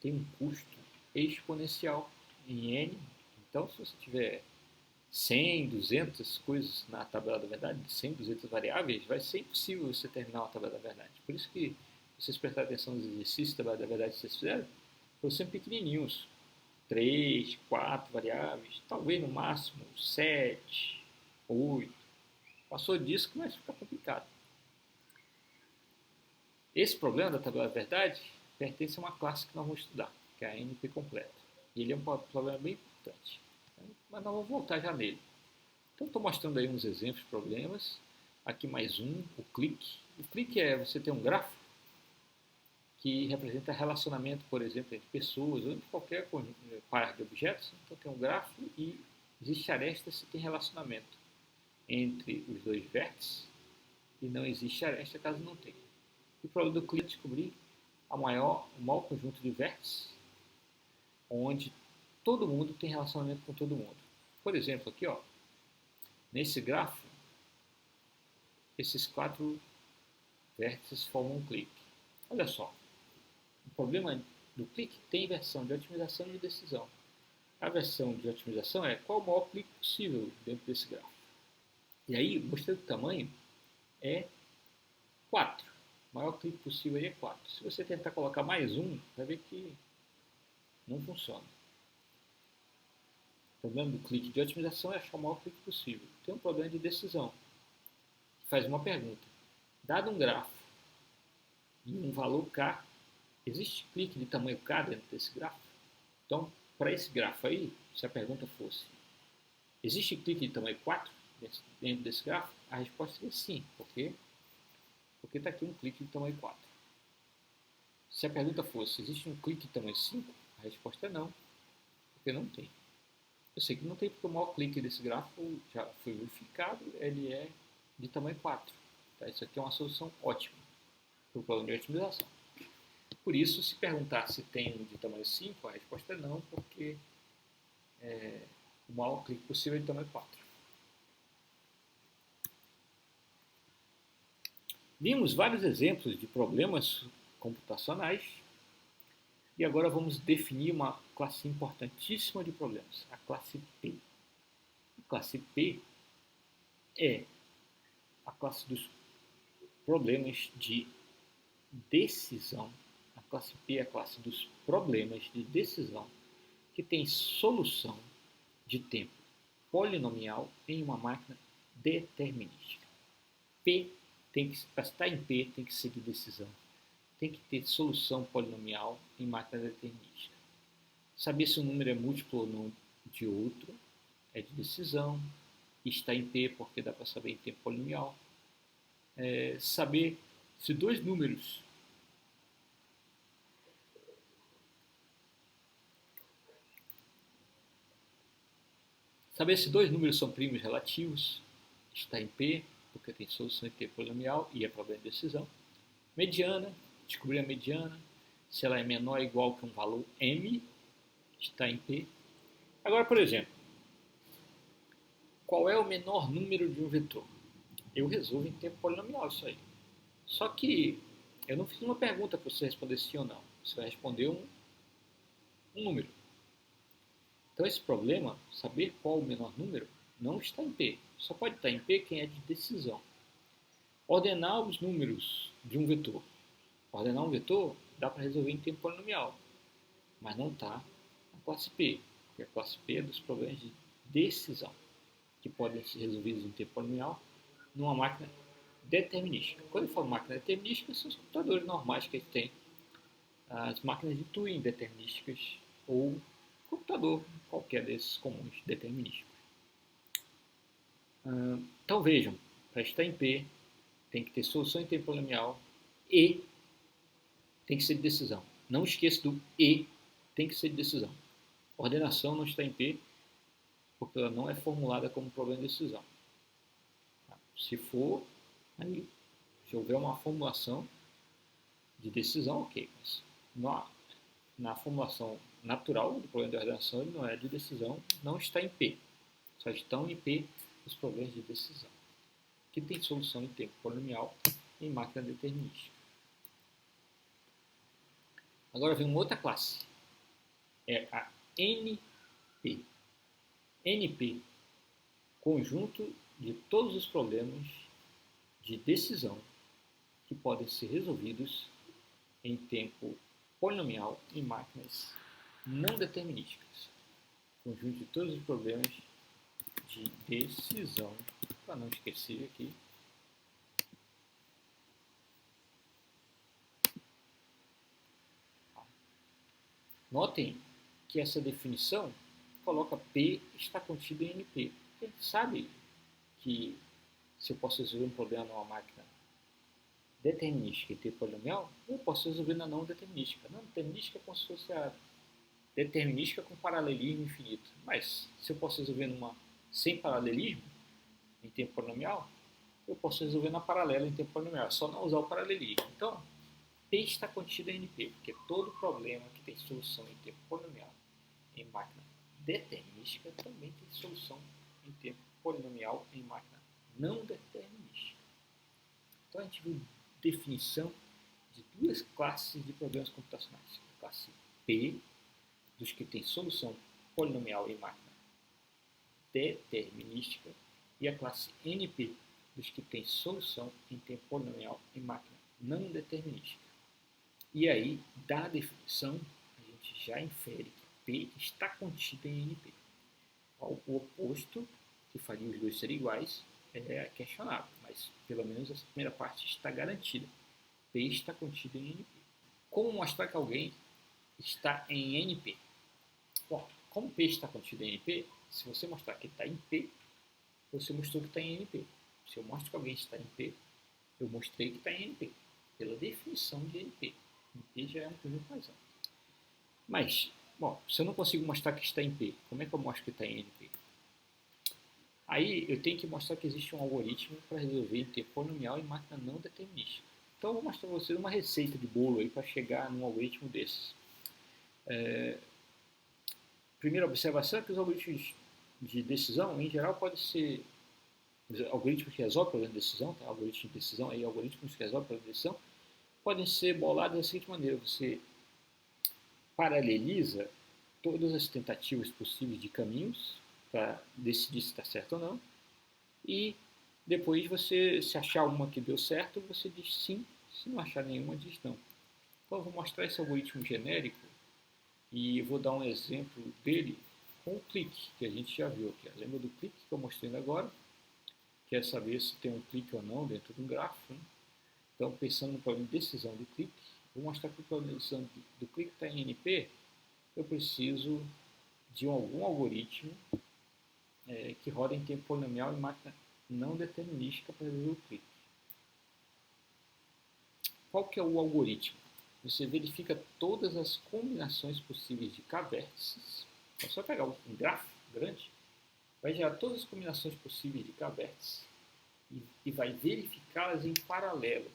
Speaker 1: tem um custo exponencial em n. Então, se você tiver 100, 200 coisas na tabela da verdade, 100, 200 variáveis, vai ser impossível você terminar uma tabela da verdade. Por isso que, se vocês prestarem atenção nos exercícios da tabela da verdade que vocês fizeram, foram sempre pequenininhos, 3, 4 variáveis, talvez no máximo 7, 8. Passou disso, começa a ficar complicado. Esse problema da tabela da verdade pertence a uma classe que nós vamos estudar, que é a NP completa. E ele é um problema bem importante. Mas nós vamos voltar já nele. Então, estou mostrando aí uns exemplos de problemas. Aqui mais um, o clique. O clique é você ter um grafo que representa relacionamento, por exemplo, entre pessoas ou entre qualquer par de objetos. Então, tem um grafo e existe aresta se tem relacionamento entre os dois vértices e não existe aresta caso não tenha. E o problema do clique é descobrir o maior conjunto de vértices onde todo mundo tem relacionamento com todo mundo. Por exemplo, aqui, ó, nesse grafo, esses 4 vértices formam um clique. Olha só, o problema do clique tem versão de otimização e de decisão. A versão de otimização é qual o maior clique possível dentro desse grafo. E aí, mostrando o tamanho, é 4. O maior clique possível aí é 4. Se você tentar colocar mais um, vai ver que não funciona. O problema do clique de otimização é achar o maior clique possível. Tem um problema de decisão, que faz uma pergunta. Dado um grafo e um valor K, existe clique de tamanho K dentro desse grafo? Então, para esse grafo aí, se a pergunta fosse, existe clique de tamanho 4 dentro desse grafo? A resposta seria sim, porque está aqui um clique de tamanho 4. Se a pergunta fosse, existe um clique de tamanho 5? A resposta é não, porque não tem. Eu sei que não tem porque o maior clique desse grafo já foi verificado, ele é de tamanho 4. Tá? Isso aqui é uma solução ótima para o problema de otimização. Por isso, se perguntar se tem um de tamanho 5, a resposta é não, porque o maior clique possível é de tamanho 4. Vimos vários exemplos de problemas computacionais e agora vamos definir uma classe importantíssima de problemas, a classe P. A classe P é a classe dos problemas de decisão. A classe P é a classe dos problemas de decisão que tem solução de tempo polinomial em uma máquina determinística. Para estar em P, tem que ser de decisão. Tem que ter solução polinomial em máquina determinística. Saber se um número é múltiplo ou não de outro é de decisão. Está em P porque dá para saber em tempo polinomial. Saber se dois números são primos relativos, está em P, porque tem solução em tempo polinomial e é problema de decisão. Mediana, descobrir a mediana, se ela é menor ou igual que um valor M, está em P. Agora, por exemplo, qual é o menor número de um vetor? Eu resolvo em tempo polinomial isso aí. Só que eu não fiz uma pergunta para você responder sim ou não. Você vai responder um número. Então esse problema, saber qual o menor número, não está em P. Só pode estar em P quem é de decisão. Ordenar os números de um vetor. Ordenar um vetor dá para resolver em tempo polinomial, mas não está na classe P, porque a classe P é dos problemas de decisão, que podem ser resolvidos em tempo polinomial numa máquina determinística. Quando eu falo máquina determinística, são os computadores normais que a gente tem, as máquinas de Turing determinísticas ou computador qualquer desses comuns determinísticos. Então vejam, para estar em P, tem que ter solução em tempo polinomial e tem que ser de decisão. Não esqueça do E, tem que ser de decisão. Ordenação não está em P, porque ela não é formulada como problema de decisão. Se for, aí, se houver uma formulação de decisão, ok. Mas na formulação natural do problema de ordenação, ele não é de decisão, não está em P. Só estão em P os problemas de decisão, que tem solução em tempo polinomial em máquina determinística. Agora vem uma outra classe, é a NP. NP, conjunto de todos os problemas de decisão que podem ser resolvidos em tempo polinomial em máquinas não determinísticas. Conjunto de todos os problemas de decisão, para não esquecer aqui. Notem que essa definição coloca P está contido em NP. A gente sabe que se eu posso resolver um problema numa máquina determinística e ter polinomial, eu posso resolver na não determinística. Não determinística é como se fosse a determinística com paralelismo infinito. Mas se eu posso resolver numa sem paralelismo, em tempo polinomial, eu posso resolver na paralela em tempo polinomial. É só não usar o paralelismo. Então, P está contido em NP, porque todo problema que tem solução em tempo polinomial em máquina determinística também tem solução em tempo polinomial em máquina não determinística. Então, a gente viu definição de duas classes de problemas computacionais. A classe P, dos que tem solução polinomial em máquina determinística, e a classe NP, dos que tem solução em tempo polinomial em máquina não determinística. E aí, da definição, a gente já infere que P está contido em NP. O oposto, que faria os dois serem iguais, é questionável, mas pelo menos essa primeira parte está garantida. P está contido em NP. Como mostrar que alguém está em NP? Bom, como P está contido em NP, se você mostrar que está em P, você mostrou que está em NP. Se eu mostro que alguém está em P, eu mostrei que está em NP, pela definição de NP. NP já é um conjunto mais amplo. Mas, bom, se eu não consigo mostrar que está em P, como é que eu mostro que está em NP? Aí eu tenho que mostrar que existe um algoritmo para resolver em tempo polinomial em máquina não determinística. Então eu vou mostrar para vocês uma receita de bolo aí para chegar num algoritmo desses. Primeira observação é que os algoritmos de decisão, em geral, podem ser os algoritmos que resolvem problema de decisão, tá? Algoritmos de decisão, aí, algoritmos que resolvem problema de decisão, podem ser bolados da seguinte maneira: você paraleliza todas as tentativas possíveis de caminhos para decidir se está certo ou não, e depois você, se achar uma que deu certo, você diz sim, se não achar nenhuma, diz não. Então eu vou mostrar esse algoritmo genérico e vou dar um exemplo dele com o clique, que a gente já viu aqui. Lembra do clique que eu mostrei agora? Quer saber se tem um clique ou não dentro de um grafo, né? Então, pensando no problema de decisão do clique, vou mostrar que o problema de decisão do clique está em NP, eu preciso de algum algoritmo que roda em tempo polinomial em máquina não determinística para resolver o clique. Qual que é o algoritmo? Você verifica todas as combinações possíveis de k-vértices. É só pegar um grafo grande, vai gerar todas as combinações possíveis de k-vértices e vai verificá-las em paralelo,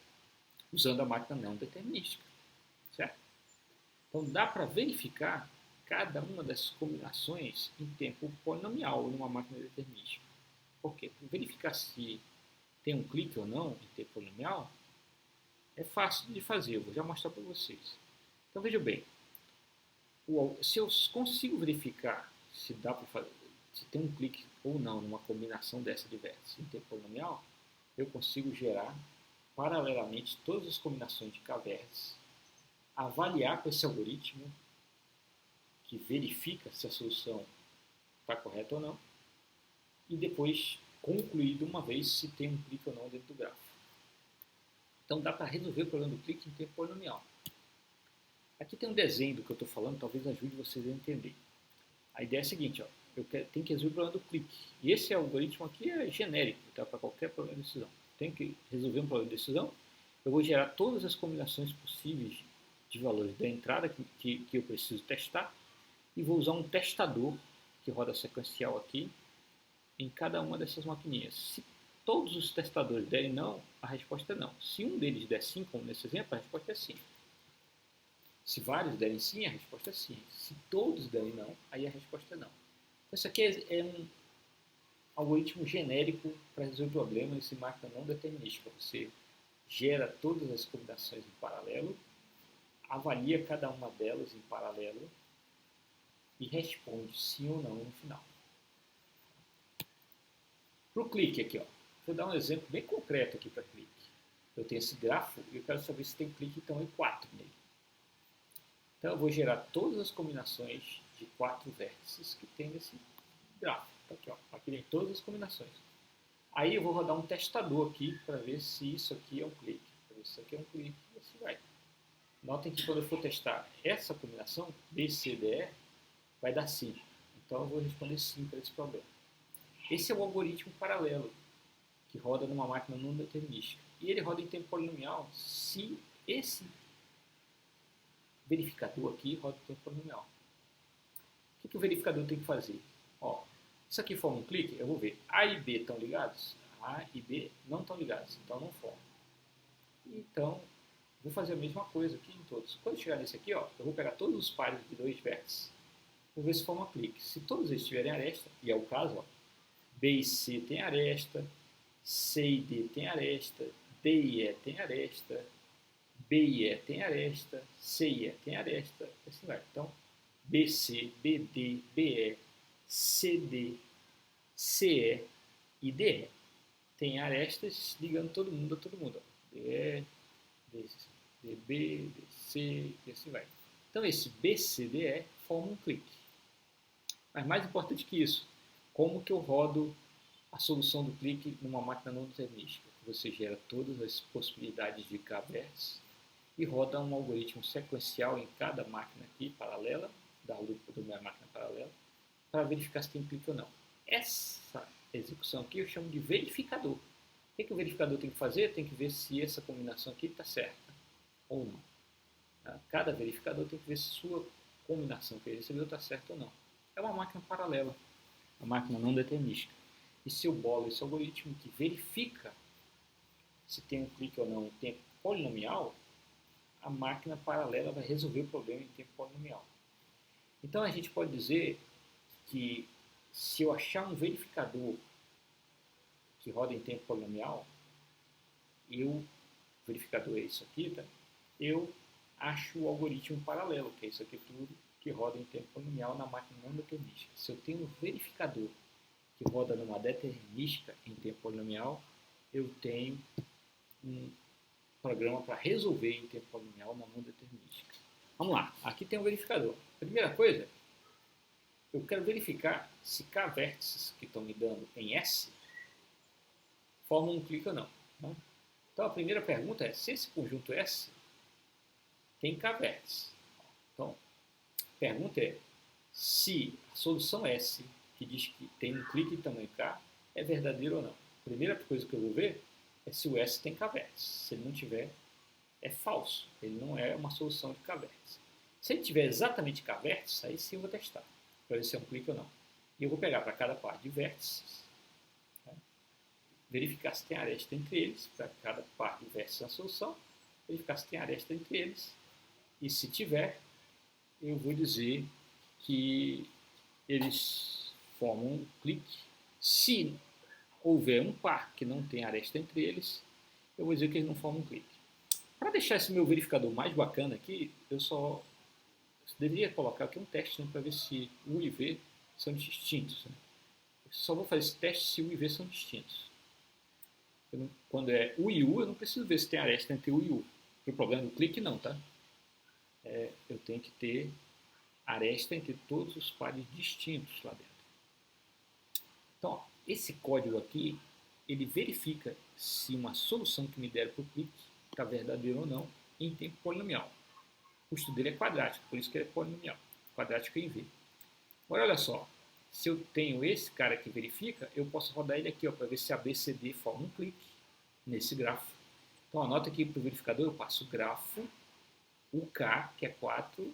Speaker 1: usando a máquina não determinística. Certo? Então dá para verificar cada uma dessas combinações em tempo polinomial numa máquina determinística. Por quê? Para verificar se tem um clique ou não em tempo polinomial, é fácil de fazer, eu vou já mostrar para vocês. Então veja bem, se eu consigo verificar se dá para fazer, se tem um clique ou não numa combinação dessa de vértices em tempo polinomial, eu consigo gerar paralelamente todas as combinações de k-vértices, avaliar com esse algoritmo que verifica se a solução está correta ou não, e depois concluir de uma vez se tem um clique ou não dentro do grafo. Então dá para resolver o problema do clique em tempo polinomial. Aqui tem um desenho do que eu estou falando, talvez ajude vocês a entender. A ideia é a seguinte, ó, tenho que resolver o problema do clique. E esse algoritmo aqui é genérico, tá, para qualquer problema de decisão. Tenho que resolver um problema de decisão, eu vou gerar todas as combinações possíveis de valores da entrada que eu preciso testar e vou usar um testador que roda sequencial aqui em cada uma dessas maquininhas. Se todos os testadores derem não, a resposta é não. Se um deles der sim, como nesse exemplo, a resposta é sim. Se vários derem sim, a resposta é sim. Se todos derem não, aí a resposta é não. Então, isso aqui é um algoritmo genérico para resolver problemas em máquina não determinística. Você gera todas as combinações em paralelo, avalia cada uma delas em paralelo e responde sim ou não no final. Para o clique aqui, ó, vou dar um exemplo bem concreto aqui para clique. Eu tenho esse grafo e eu quero saber se tem clique então em 4 nele. Então eu vou gerar todas as combinações de 4 vértices que tem nesse gráfico. Tá aqui, ó. Aqui tem todas as combinações. Aí eu vou rodar um testador aqui para ver se isso aqui é um clique. Para ver se isso aqui é um clique e assim vai. Notem que quando eu for testar essa combinação, B, C, D, E, vai dar sim. Então eu vou responder sim para esse problema. Esse é o algoritmo paralelo, que roda numa máquina não determinística. E ele roda em tempo polinomial se esse verificador aqui roda em tempo polinomial. O que o verificador tem que fazer? Ó, isso aqui forma um clique, eu vou ver. A e B estão ligados? A e B não estão ligados, então não formam. Então, vou fazer a mesma coisa aqui em todos. Quando chegar nesse aqui, ó, eu vou pegar todos os pares de 2 vértices, vou ver se forma clique. Se todos eles tiverem aresta, e é o caso, ó, B e C tem aresta, C e D tem aresta, D e E tem aresta, B e E tem aresta, C e E tem aresta, assim vai. Então, BC, BD, BE, CD, CE e DE tem arestas ligando todo mundo a todo mundo. DE, DB, DC e assim vai. Então, esse BCDE forma um clique. Mas mais importante que isso, como que eu rodo a solução do clique numa máquina não determinística? Você gera todas as possibilidades de K-vértices e roda um algoritmo sequencial em cada máquina aqui, paralela, da minha máquina paralela, para verificar se tem clique ou não. Essa execução aqui eu chamo de verificador. O que o verificador tem que fazer? Tem que ver se essa combinação aqui está certa ou não. Cada verificador tem que ver se sua combinação que ele recebeu está certa ou não. É uma máquina paralela, uma máquina não determinística. E se eu bolo esse algoritmo que verifica se tem um clique ou não em tempo polinomial, a máquina paralela vai resolver o problema em tempo polinomial. Então a gente pode dizer que se eu achar um verificador que roda em tempo polinomial, verificador é isso aqui, tá? Eu acho o algoritmo paralelo, que é isso aqui tudo, que roda em tempo polinomial na máquina não determinística. Se eu tenho um verificador que roda numa determinística em tempo polinomial, eu tenho um programa para resolver em tempo polinomial na não determinística. Vamos lá, aqui tem um verificador. Primeira coisa, eu quero verificar se K vértices que estão me dando em S formam um clique ou não. Né? Então a primeira pergunta é se esse conjunto S tem K vértices. Então, a pergunta é se a solução S, que diz que tem um clique em tamanho K, é verdadeira ou não. A primeira coisa que eu vou ver é se o S tem K vértices. Se ele não tiver, é falso. Ele não é uma solução de K vértices. Se ele tiver exatamente K vértices, aí sim eu vou testar, para ver se é um clique ou não. E eu vou pegar para cada par de vértices, né, verificar se tem aresta entre eles, para cada par de vértices na solução, verificar se tem aresta entre eles, e se tiver, eu vou dizer que eles formam um clique. Se houver um par que não tem aresta entre eles, eu vou dizer que eles não formam um clique. Para deixar esse meu verificador mais bacana aqui, eu deveria colocar aqui um teste, né, para ver se U e V são distintos. Né? Eu só vou fazer esse teste se U e V são distintos. Quando é U e U, eu não preciso ver se tem aresta entre U e U. O problema do clique não, tá? Eu tenho que ter aresta entre todos os pares distintos lá dentro. Então, ó, esse código aqui, ele verifica se uma solução que me der para o clique está verdadeira ou não em tempo polinomial. O custo dele é quadrático, por isso que ele é polinomial. Quadrático em V. Agora, olha só. Se eu tenho esse cara que verifica, eu posso rodar ele aqui para ver se a BCD forma um clique nesse grafo. Então, anota aqui para o verificador, eu passo o grafo, o K, que é 4,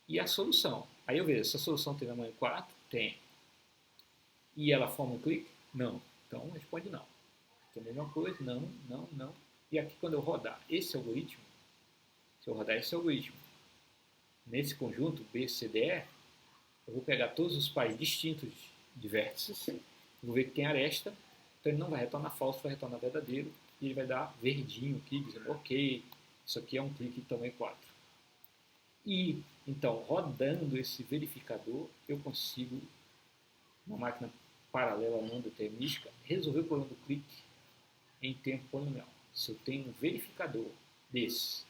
Speaker 1: e a solução. Aí eu vejo, se a solução tem tamanho 4, tem. E ela forma um clique? Não. Então, responde não. Aqui é a mesma coisa, não, não, não. E aqui, quando eu rodar esse algoritmo, se eu rodar esse algoritmo nesse conjunto BCDE, eu vou pegar todos os pares distintos de vértices, vou ver que tem aresta, então ele não vai retornar falso, vai retornar verdadeiro, e ele vai dar verdinho aqui, dizendo, ok, isso aqui é um clique de tamanho 4. E, então, rodando esse verificador, eu consigo, uma máquina paralela não determinística, resolver o problema do clique em tempo polinomial. Se eu tenho um verificador desse,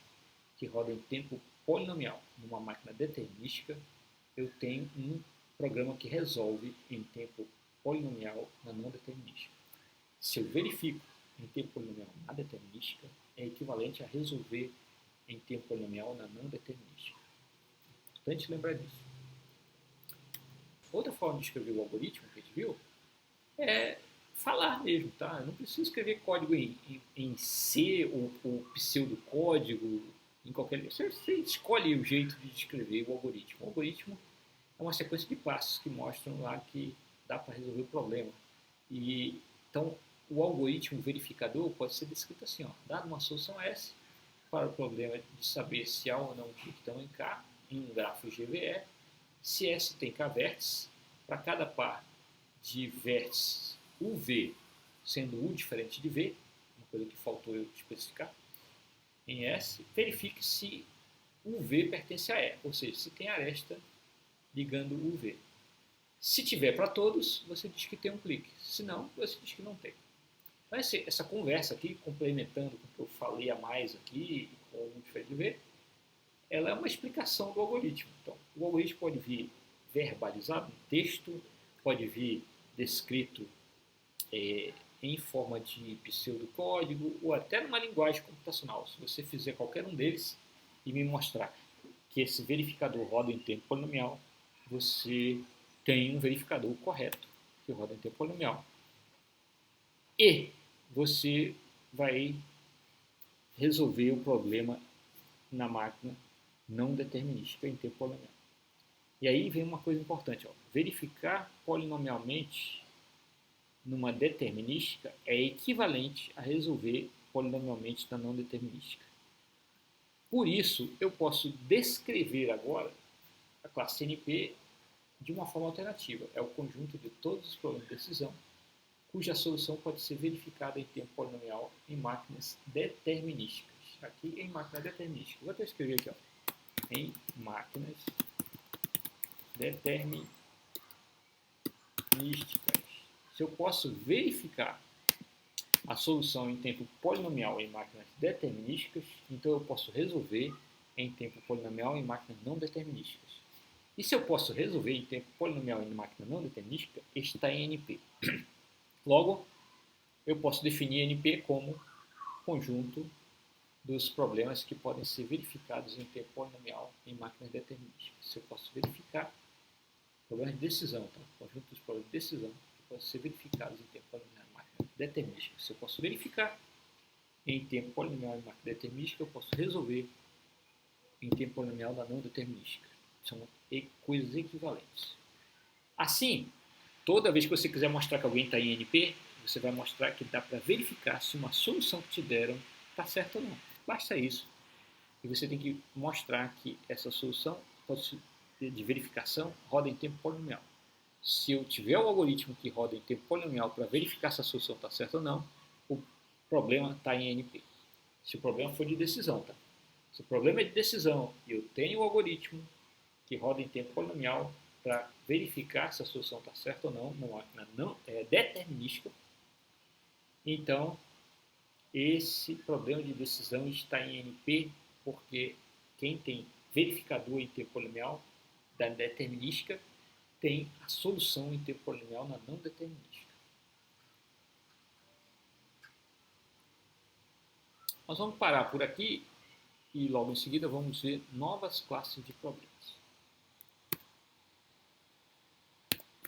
Speaker 1: que roda em tempo polinomial numa máquina determinística, eu tenho um programa que resolve em tempo polinomial na não determinística. Se eu verifico em tempo polinomial na determinística, é equivalente a resolver em tempo polinomial na não determinística. Importante lembrar disso. Outra forma de escrever o algoritmo que a gente viu é falar mesmo, tá? Eu não preciso escrever código em C ou pseudocódigo, em qualquer... Você escolhe o jeito de escrever o algoritmo. O algoritmo é uma sequência de passos que mostram lá que dá para resolver o problema. E, então, o algoritmo verificador pode ser descrito assim, ó, dado uma solução S para o problema de saber se há ou não um clique tão em K, em um grafo GVE, se S tem K vértices, para cada par de vértices UV, sendo U diferente de V, uma coisa que faltou eu especificar, em S, verifique se UV pertence a E, ou seja, se tem aresta ligando UV. Se tiver para todos, você diz que tem um clique, se não, você diz que não tem. Então, essa conversa aqui, complementando com o que eu falei a mais aqui, com o diferente de V, ela é uma explicação do algoritmo. Então, o algoritmo pode vir verbalizado em texto, pode vir descrito em forma de pseudocódigo ou até numa linguagem computacional. Se você fizer qualquer um deles e me mostrar que esse verificador roda em tempo polinomial, você tem um verificador correto que roda em tempo polinomial. E você vai resolver o problema na máquina não determinística em tempo polinomial. E aí vem uma coisa importante, ó. Verificar polinomialmente numa determinística é equivalente a resolver polinomialmente na não determinística. Por isso, eu posso descrever agora a classe NP de uma forma alternativa. É o conjunto de todos os problemas de decisão cuja solução pode ser verificada em tempo polinomial em máquinas determinísticas. Aqui em máquina determinística. Vou até escrever aqui, ó. Em máquinas determinísticas. Se eu posso verificar a solução em tempo polinomial em máquinas determinísticas, então eu posso resolver em tempo polinomial em máquinas não determinísticas. E se eu posso resolver em tempo polinomial em máquina não determinística, está em NP. Logo, eu posso definir NP como conjunto dos problemas que podem ser verificados em tempo polinomial em máquinas determinísticas. Se eu posso verificar problemas de decisão, tá? Conjunto dos problemas de decisão que podem ser verificados em tempo polinomial em máquinas determinísticas. Se eu posso verificar em tempo polinomial em máquina determinística, eu posso resolver em tempo polinomial da não determinística. São coisas equivalentes. Assim, toda vez que você quiser mostrar que alguém está em NP, você vai mostrar que dá para verificar se uma solução que te deram está certa ou não. Basta isso. E você tem que mostrar que essa solução de verificação roda em tempo polinomial. Se eu tiver o algoritmo que roda em tempo polinomial para verificar se a solução está certa ou não, o problema está em NP. Se o problema for de decisão, tá? Se o problema é de decisão e eu tenho o algoritmo que roda em tempo polinomial para verificar se a solução está certa ou não, não é determinística, então esse problema de decisão está em NP, porque quem tem verificador em tempo polinomial da determinística tem a solução em tempo polinomial na não determinística. Nós vamos parar por aqui e logo em seguida vamos ver novas classes de problemas.